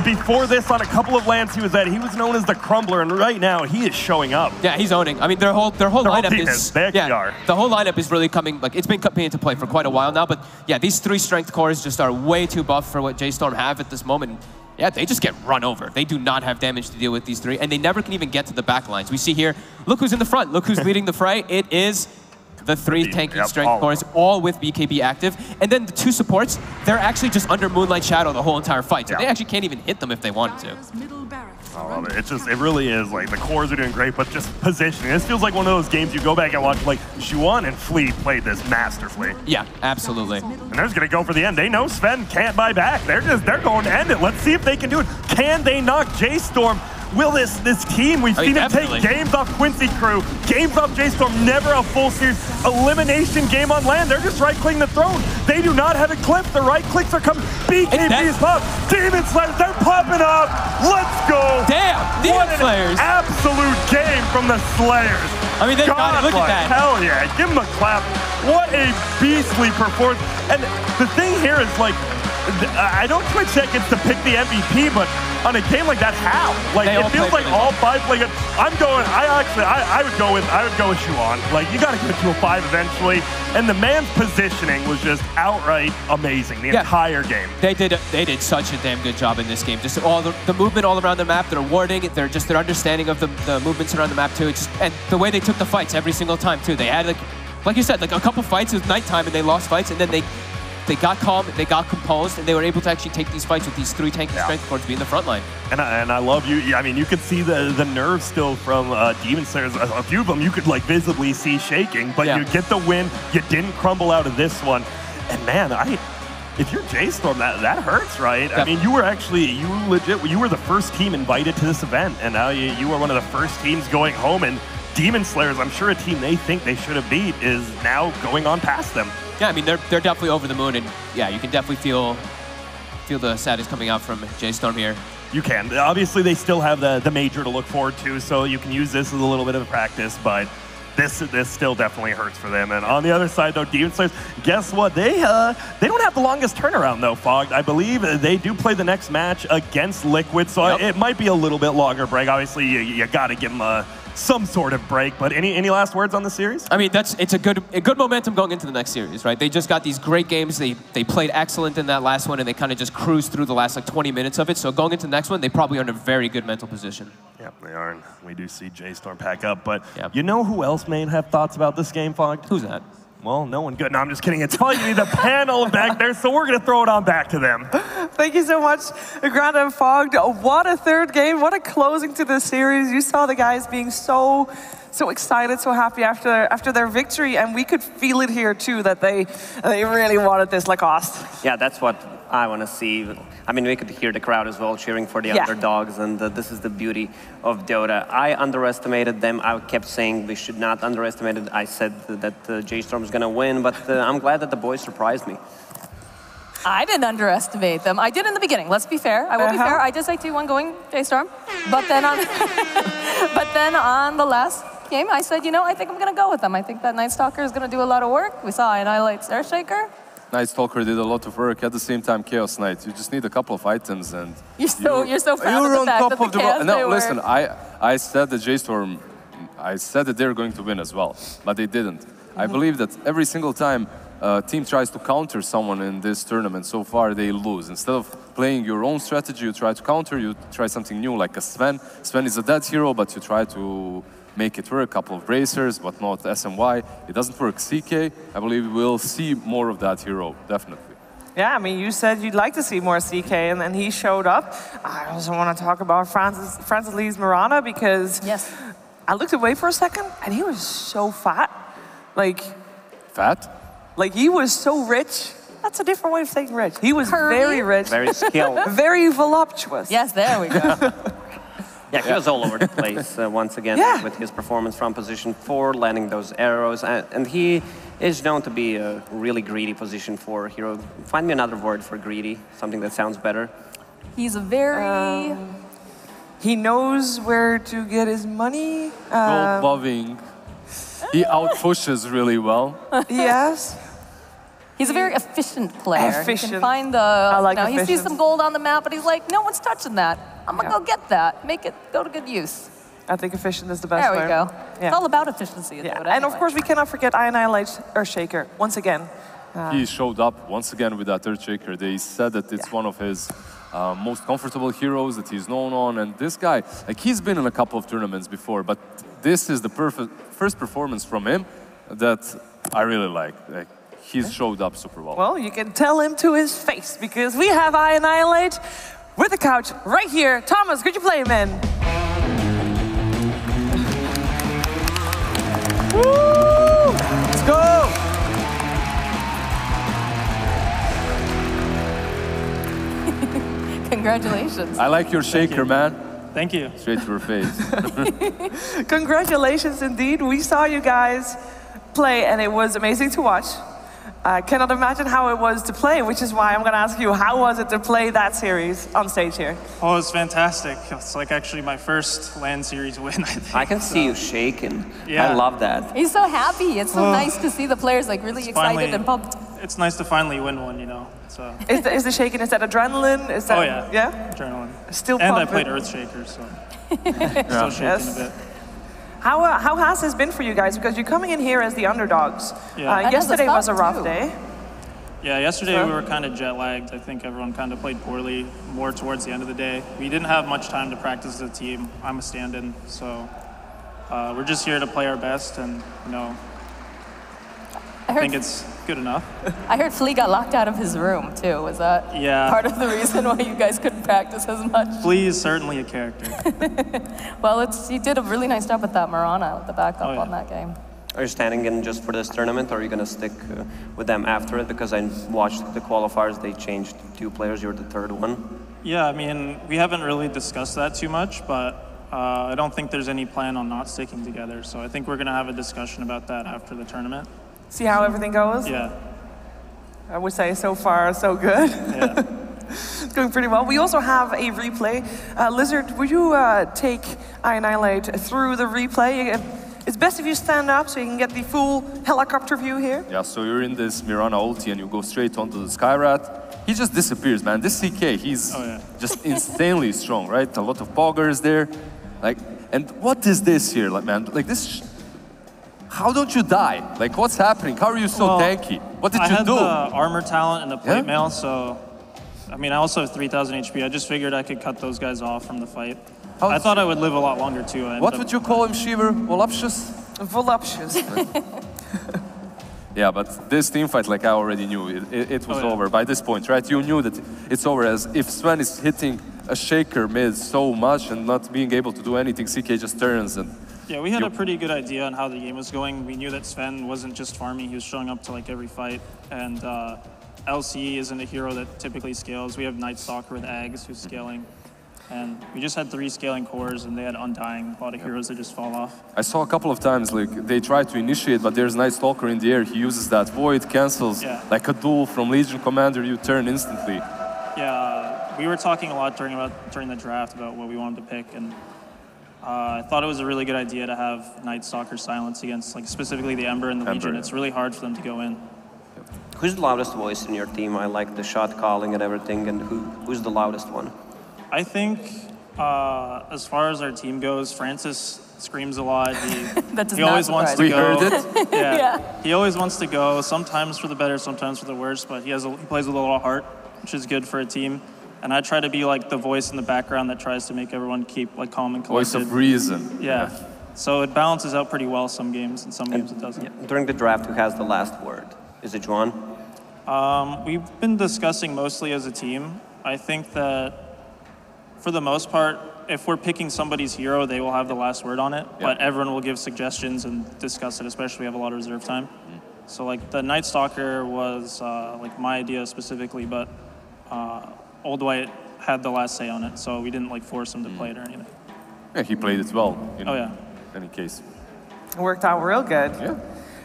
before this on a couple of lands he was known as the Crumbler, and right now he is showing up. Yeah, he's owning. I mean, their whole lineup is they are. The whole lineup is really coming, like, it's been coming into play for quite a while now, but yeah, these 3 strength cores just are way too buff for what J.Storm have at this moment. Yeah, they just get run over. They do not have damage to deal with these 3, and they never can even get to the back lines. We see here, look who's in the front. Look who's leading the fray. It is the 3 tanky strength cores, all with BKB active. And then the 2 supports, they're actually just under Moonlight Shadow the whole entire fight. So they actually can't even hit them if they wanted to. I love it. It really is, like, the cores are doing great, but just positioning. This feels like one of those games you go back and watch, like, Juan and Flea played this masterfully. Yeah, absolutely. And they're just going to go for the end. They know Sven can't buy back. They're going to end it. Let's see if they can do it. Can they knock J.Storm? Will this team, we've seen them take games off Quincy Crew, games off J.Storm, never a full series elimination game on land. They're just right-clicking the throne. They do not have a clip. The right clicks are coming. BKB's pop. Demon Slayers, they're popping up. Let's go. Damn, Demon Slayers. Absolute game from the Slayers. I mean, they got it. Look at that. Hell yeah. Give them a clap. What a beastly performance. And the thing here is, like, I don't quite check it's to pick the MVP, but on a game like that, how? Like, it feels like all 5 play good. I would go with Juan. Like, you got to get to a 5 eventually. And the man's positioning was just outright amazing the entire game. They did such a damn good job in this game. Just all the movement all around the map, their warding, their understanding of the movements around the map too. And the way they took the fights every single time too. They had like you said, like a couple fights. It was nighttime and they lost fights, and then they got calm, they got composed, and they were able to actually take these fights with these 3 tanky strength cores being the front line. And I love you. I mean, you could see the nerves still from Demon Slayers. A few of them you could, like, visibly see shaking, but you get the win. You didn't crumble out of this one. And man, if you're J.Storm, that hurts, right? I mean, you were the first team invited to this event, and now you were one of the first teams going home, and Demon Slayers, I'm sure a team they think they should have beat is now going on past them. Yeah, I mean, they're definitely over the moon, and yeah, you can definitely feel the sadness coming out from J.Storm here. You can. Obviously, they still have the major to look forward to, so you can use this as a little bit of a practice, but this still definitely hurts for them. And on the other side, though, Demon Slayers, guess what? They don't have the longest turnaround, though, Fogged. I believe they do play the next match against Liquid, so it might be a little bit longer break. Obviously, you got to give them some sort of break. But any last words on the series? I mean, it's a good momentum going into the next series, right? They just got these great games. They played excellent in that last one, and they kind of just cruised through the last like 20 minutes of it. So going into the next one, they probably are in a very good mental position. Yeah, they are. And we do see J.Storm pack up. But you know who else may have thoughts about this game, Fogged? Who's that? Well, no one good. No, I'm just kidding. It's probably the panel back there, so we're going to throw it on back to them. Thank you so much, Grant and Fogged. What a third game. What a closing to this series. You saw the guys being so excited, so happy after their victory, and we could feel it here too, that they really wanted this Lacoste. Yeah, that's what I want to see. I mean, we could hear the crowd as well cheering for the underdogs, and this is the beauty of Dota. I underestimated them. I kept saying we should not underestimate it. I said that J.Storm is going to win, but I'm glad that the boys surprised me. I didn't underestimate them. I did in the beginning. Let's be fair. I will be fair. I did say 2-1 going J.Storm, but then on the last game, I said, you know, I think I'm going to go with them. I think that Night Stalker is going to do a lot of work. We saw Annihilate's Airshaker. Night Stalker did a lot of work. At the same time, Chaos Knight. You just need a couple of items, and you're so proud of the fact that the Chaos No, listen. I said that J.Storm. I said that they're going to win as well, but they didn't. I believe that every single time a team tries to counter someone in this tournament, so far they lose. Instead of playing your own strategy, you try to counter. You try something new, like a Sven. Sven is a dead hero, but you try to make it work, a couple of bracers, but not SMY. It doesn't work. CK, I believe we'll see more of that hero, definitely. Yeah, I mean, you said you'd like to see more CK, and then he showed up. I also want to talk about Francis Lee's Mirana, because I looked away for a second, and he was so fat. Like... Fat? Like, he was so rich. That's a different way of saying rich. He was very rich. Very skilled. Very voluptuous. Yes, there we go. Yeah, he was all over the place once again with his performance from position 4, landing those arrows. And he is known to be a really greedy position 4 hero. Find me another word for greedy, something that sounds better. He's a very... he knows where to get his money. Gold loving. He outpushes really well. Yes. He's a very efficient player. Efficient. He can find the... I like he sees some gold on the map, but he's like, no one's touching that. I'm going to go get that. Make it go to good use. I think efficient is the best There we player. go. Yeah. It's all about efficiency. And of course, we cannot forget Annihilate's Earthshaker, once again. He showed up once again with that Earthshaker. They said that it's one of his most comfortable heroes that he's known on. And this guy, like, he's been in a couple of tournaments before, but this is the first performance from him that I really like. He's showed up super well. Well, you can tell him to his face, because we have Annihilate with the couch right here. Thomas, could you play him in? Woo! Let's go! Congratulations. I like your shaker, man. Thank you. Straight to her face. Congratulations indeed. We saw you guys play, and it was amazing to watch. I cannot imagine how it was to play, which is why I'm going to ask you, how was it to play that series on stage here? Oh, it was fantastic. It's like actually my first LAN series win, I think. I can see you shaking. Yeah. I love that. He's so happy. It's so nice to see the players like really excited and pumped. It's nice to finally win one, you know. So. Is the shaking, is that adrenaline? Is that, oh, yeah. Yeah? Adrenaline. Still and pumping. I played Earthshaker, so still shaking a bit. How has this been for you guys? Because you're coming in here as the underdogs. Yeah. Yesterday was a rough day. Yeah, yesterday we were kind of jet lagged. I think everyone kind of played poorly more towards the end of the day. We didn't have much time to practice as a team. I'm a stand-in, so we're just here to play our best, and you know, I think it's good enough. I heard Flea got locked out of his room too. Was that part of the reason why you guys couldn't practice as much? Flea is certainly a character. Well, you did a really nice job with that Mirana, with the backup on that game. Are you standing in just for this tournament, or are you going to stick with them after it? Because I watched the qualifiers, they changed 2 players, you're the 3rd one. Yeah, I mean, we haven't really discussed that too much, but I don't think there's any plan on not sticking together. So I think we're going to have a discussion about that after the tournament. See how everything goes? Yeah. I would say so far, so good. Yeah. It's going pretty well. We also have a replay. Lizard, would you take Annihilate through the replay? It's best if you stand up so you can get the full helicopter view here. Yeah, so you're in this Mirana ulti and you go straight onto the Skyrat. He just disappears, man. This CK, he's just insanely strong, right? A lot of poggers there. Like, and what is this here, like, man? Like this, how don't you die? Like, what's happening? How are you so tanky? What did you do? I had the armor talent and the plate mail, so, I mean, I also have 3,000 HP. I just figured I could cut those guys off from the fight. I thought I would live a lot longer, too. What would you call him, Shiver? Voluptuous? Voluptuous. Yeah, but this team fight, like I already knew, it was over by this point, right? You knew that it's over, as if Sven is hitting a shaker mid so much and not being able to do anything, CK just turns and... Yeah, we had a pretty good idea on how the game was going. We knew that Sven wasn't just farming, he was showing up to like every fight. And LC isn't a hero that typically scales. We have Night Stalker with Ags who's scaling. And we just had 3 scaling cores and they had Undying, a lot of heroes that just fall off. I saw a couple of times, like, they try to initiate, but there's Night Stalker in the air. He uses that void, cancels, like a duel from Legion Commander, you turn instantly. Yeah, we were talking a lot during the draft about what we wanted to pick, and I thought it was a really good idea to have Night Stalker silence against, like, specifically the Ember and the Legion. It's really hard for them to go in. Who's the loudest voice in your team? I like the shot calling and everything, and who's the loudest one? I think, as far as our team goes, Francis screams a lot. He always wants to go. We heard it. Yeah. He always wants to go, sometimes for the better, sometimes for the worse, but he plays with a little heart, which is good for a team. And I try to be like the voice in the background that tries to make everyone keep like calm and collected. Voice of reason. Yeah. So it balances out pretty well some games, and some games it doesn't. Yeah. During the draft, who has the last word? Is it Juan? We've been discussing mostly as a team. I think that for the most part, if we're picking somebody's hero, they will have the last word on it, but everyone will give suggestions and discuss it, especially we have a lot of reserve time. So like the Night Stalker was like my idea specifically, but Old White had the last say on it, so we didn't like force him to play it or anything. Yeah, he played it well. In any case. It worked out real good. Yeah.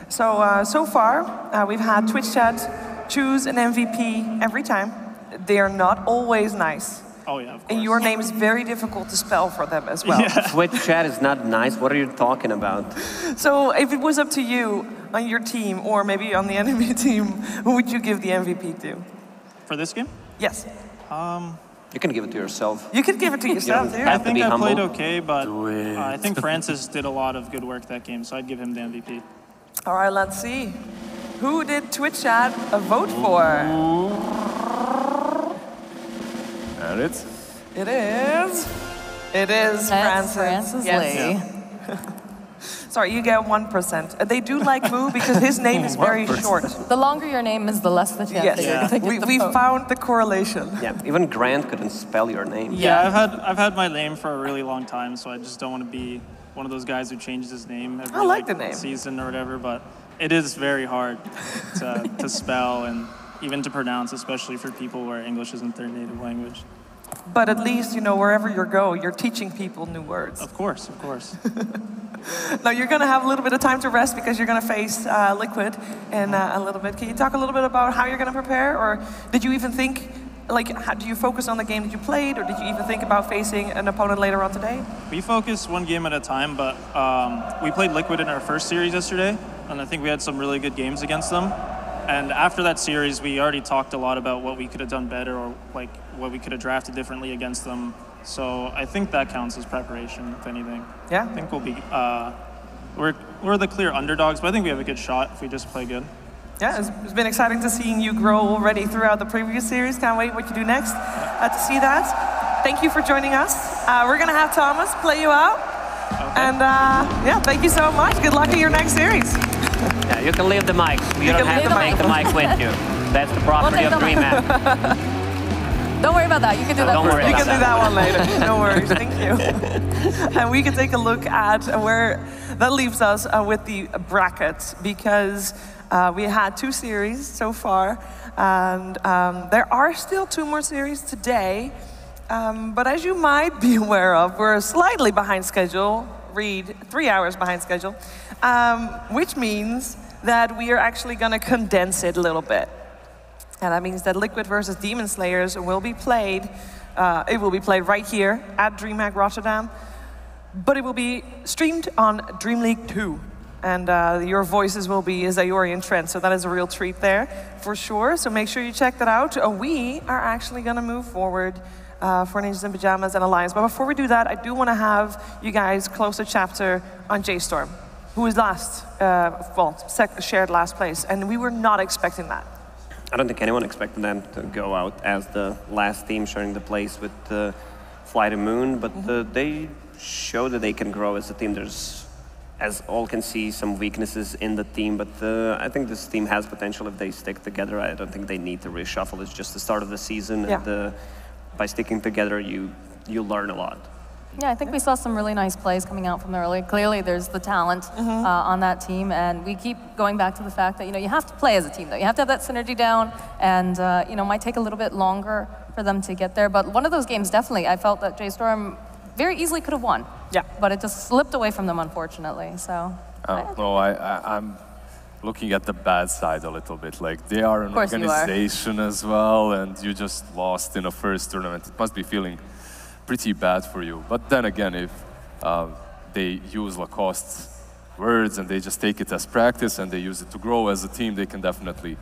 So far, we've had Twitch chat choose an MVP every time. They are not always nice. Oh yeah, of course. And your name is very difficult to spell for them as well. Yeah. Twitch chat is not nice. What are you talking about? So if it was up to you on your team, or maybe on the enemy team, who would you give the MVP to? For this game? Yes. You can give it to yourself. You could give it to yourself, I think I played okay, but I think Francis did a lot of good work that game, so I'd give him the MVP. All right, let's see. Who did Twitch chat vote for? And it's? It is Francis. Lee. Sorry, you get 1%. They do like Moo because his name is very short. The longer your name is, the less the chance that you're going to get the we vote. found the correlation. Yeah, even Grant couldn't spell your name. Yeah, I've had my name for a really long time, so I just don't want to be one of those guys who changes his name every season or whatever, but it is very hard to spell and even to pronounce, especially for people where English isn't their native language. But at least, you know, wherever you go, you're teaching people new words. Of course, of course. Now, you're going to have a little bit of time to rest because you're going to face Liquid in a little bit. Can you talk a little bit about how you're going to prepare? Or did you even think, like, do you focus on the game that you played? Or did you even think about facing an opponent later on today? We focus one game at a time, but we played Liquid in our first series yesterday, and I think we had some really good games against them. And after that series, we already talked a lot about what we could have done better or like what we could have drafted differently against them. So I think that counts as preparation, if anything. Yeah. I think we'll be, we're the clear underdogs, but I think we have a good shot if we just play good. Yeah, it's been exciting to seeing you grow already throughout the previous series. Can't wait what you do next to see that. Thank you for joining us. We're going to have Thomas play you out. Okay. And yeah, thank you so much. Good luck in your next series. Yeah, you can leave the mic. You don't have to make the mic with you. That's the property of DreamHack. Don't worry about that. You can do that. Don't worry you about can do that one later. No worries. Thank you. And we can take a look at where that leaves us with the brackets, because we had 2 series so far, and there are still 2 more series today. But as you might be aware of, we're slightly behind schedule. Read 3 hours behind schedule, which means that we are actually going to condense it a little bit. And that means that Liquid versus Demon Slayers will be played. It will be played right here at DreamHack Rotterdam, but it will be streamed on DreamLeague 2. And your voices will be Sayori and Trent, so that is a real treat there, for sure. So make sure you check that out. We are actually going to move forward for Ninjas in Pajamas and Alliance. But before we do that, I do want to have you guys close a chapter on J.Storm, who is last, shared last place. And we were not expecting that. I don't think anyone expected them to go out as the last team sharing the place with Fly to Moon, but they show that they can grow as a team. There's, as all can see, some weaknesses in the team, but I think this team has potential if they stick together. I don't think they need to reshuffle. It's just the start of the season, and by sticking together, you learn a lot. Yeah, I think we saw some really nice plays coming out from the early. Clearly, there's the talent on that team, and we keep going back to the fact that you have to play as a team. Though you have to have that synergy down, and might take a little bit longer for them to get there. But one of those games, definitely, I felt that J.Storm very easily could have won. Yeah. But it just slipped away from them, unfortunately. So. I'm looking at the bad side a little bit. Like, they are an organization as well, and you just lost in a first tournament. It must be feeling pretty bad for you. But then again, if they use Lacoste's words and they just take it as practice and they use it to grow as a team, they can definitely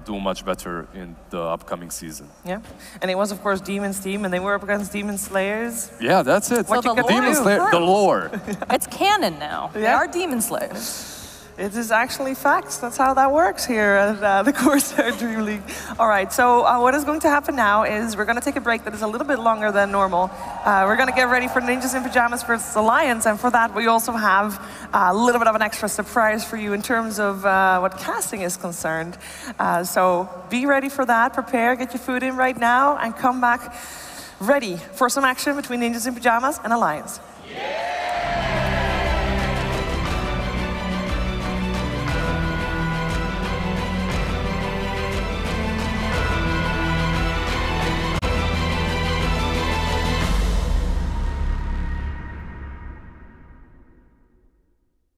do much better in the upcoming season. Yeah, and it was, of course, Demon's team, and they were up against Demon Slayers. Yeah, that's it. So the Demon Slayer, the lore. It's canon now. Yeah. They are Demon Slayers. It is actually facts. That's how that works here at the CORSAIR DreamLeague. All right, so what is going to happen now is we're going to take a break that is a little bit longer than normal. We're going to get ready for Ninjas in Pajamas versus Alliance, and for that we also have a little bit of an extra surprise for you in terms of what casting is concerned. So be ready for that, prepare, get your food in right now, and come back ready for some action between Ninjas in Pajamas and Alliance.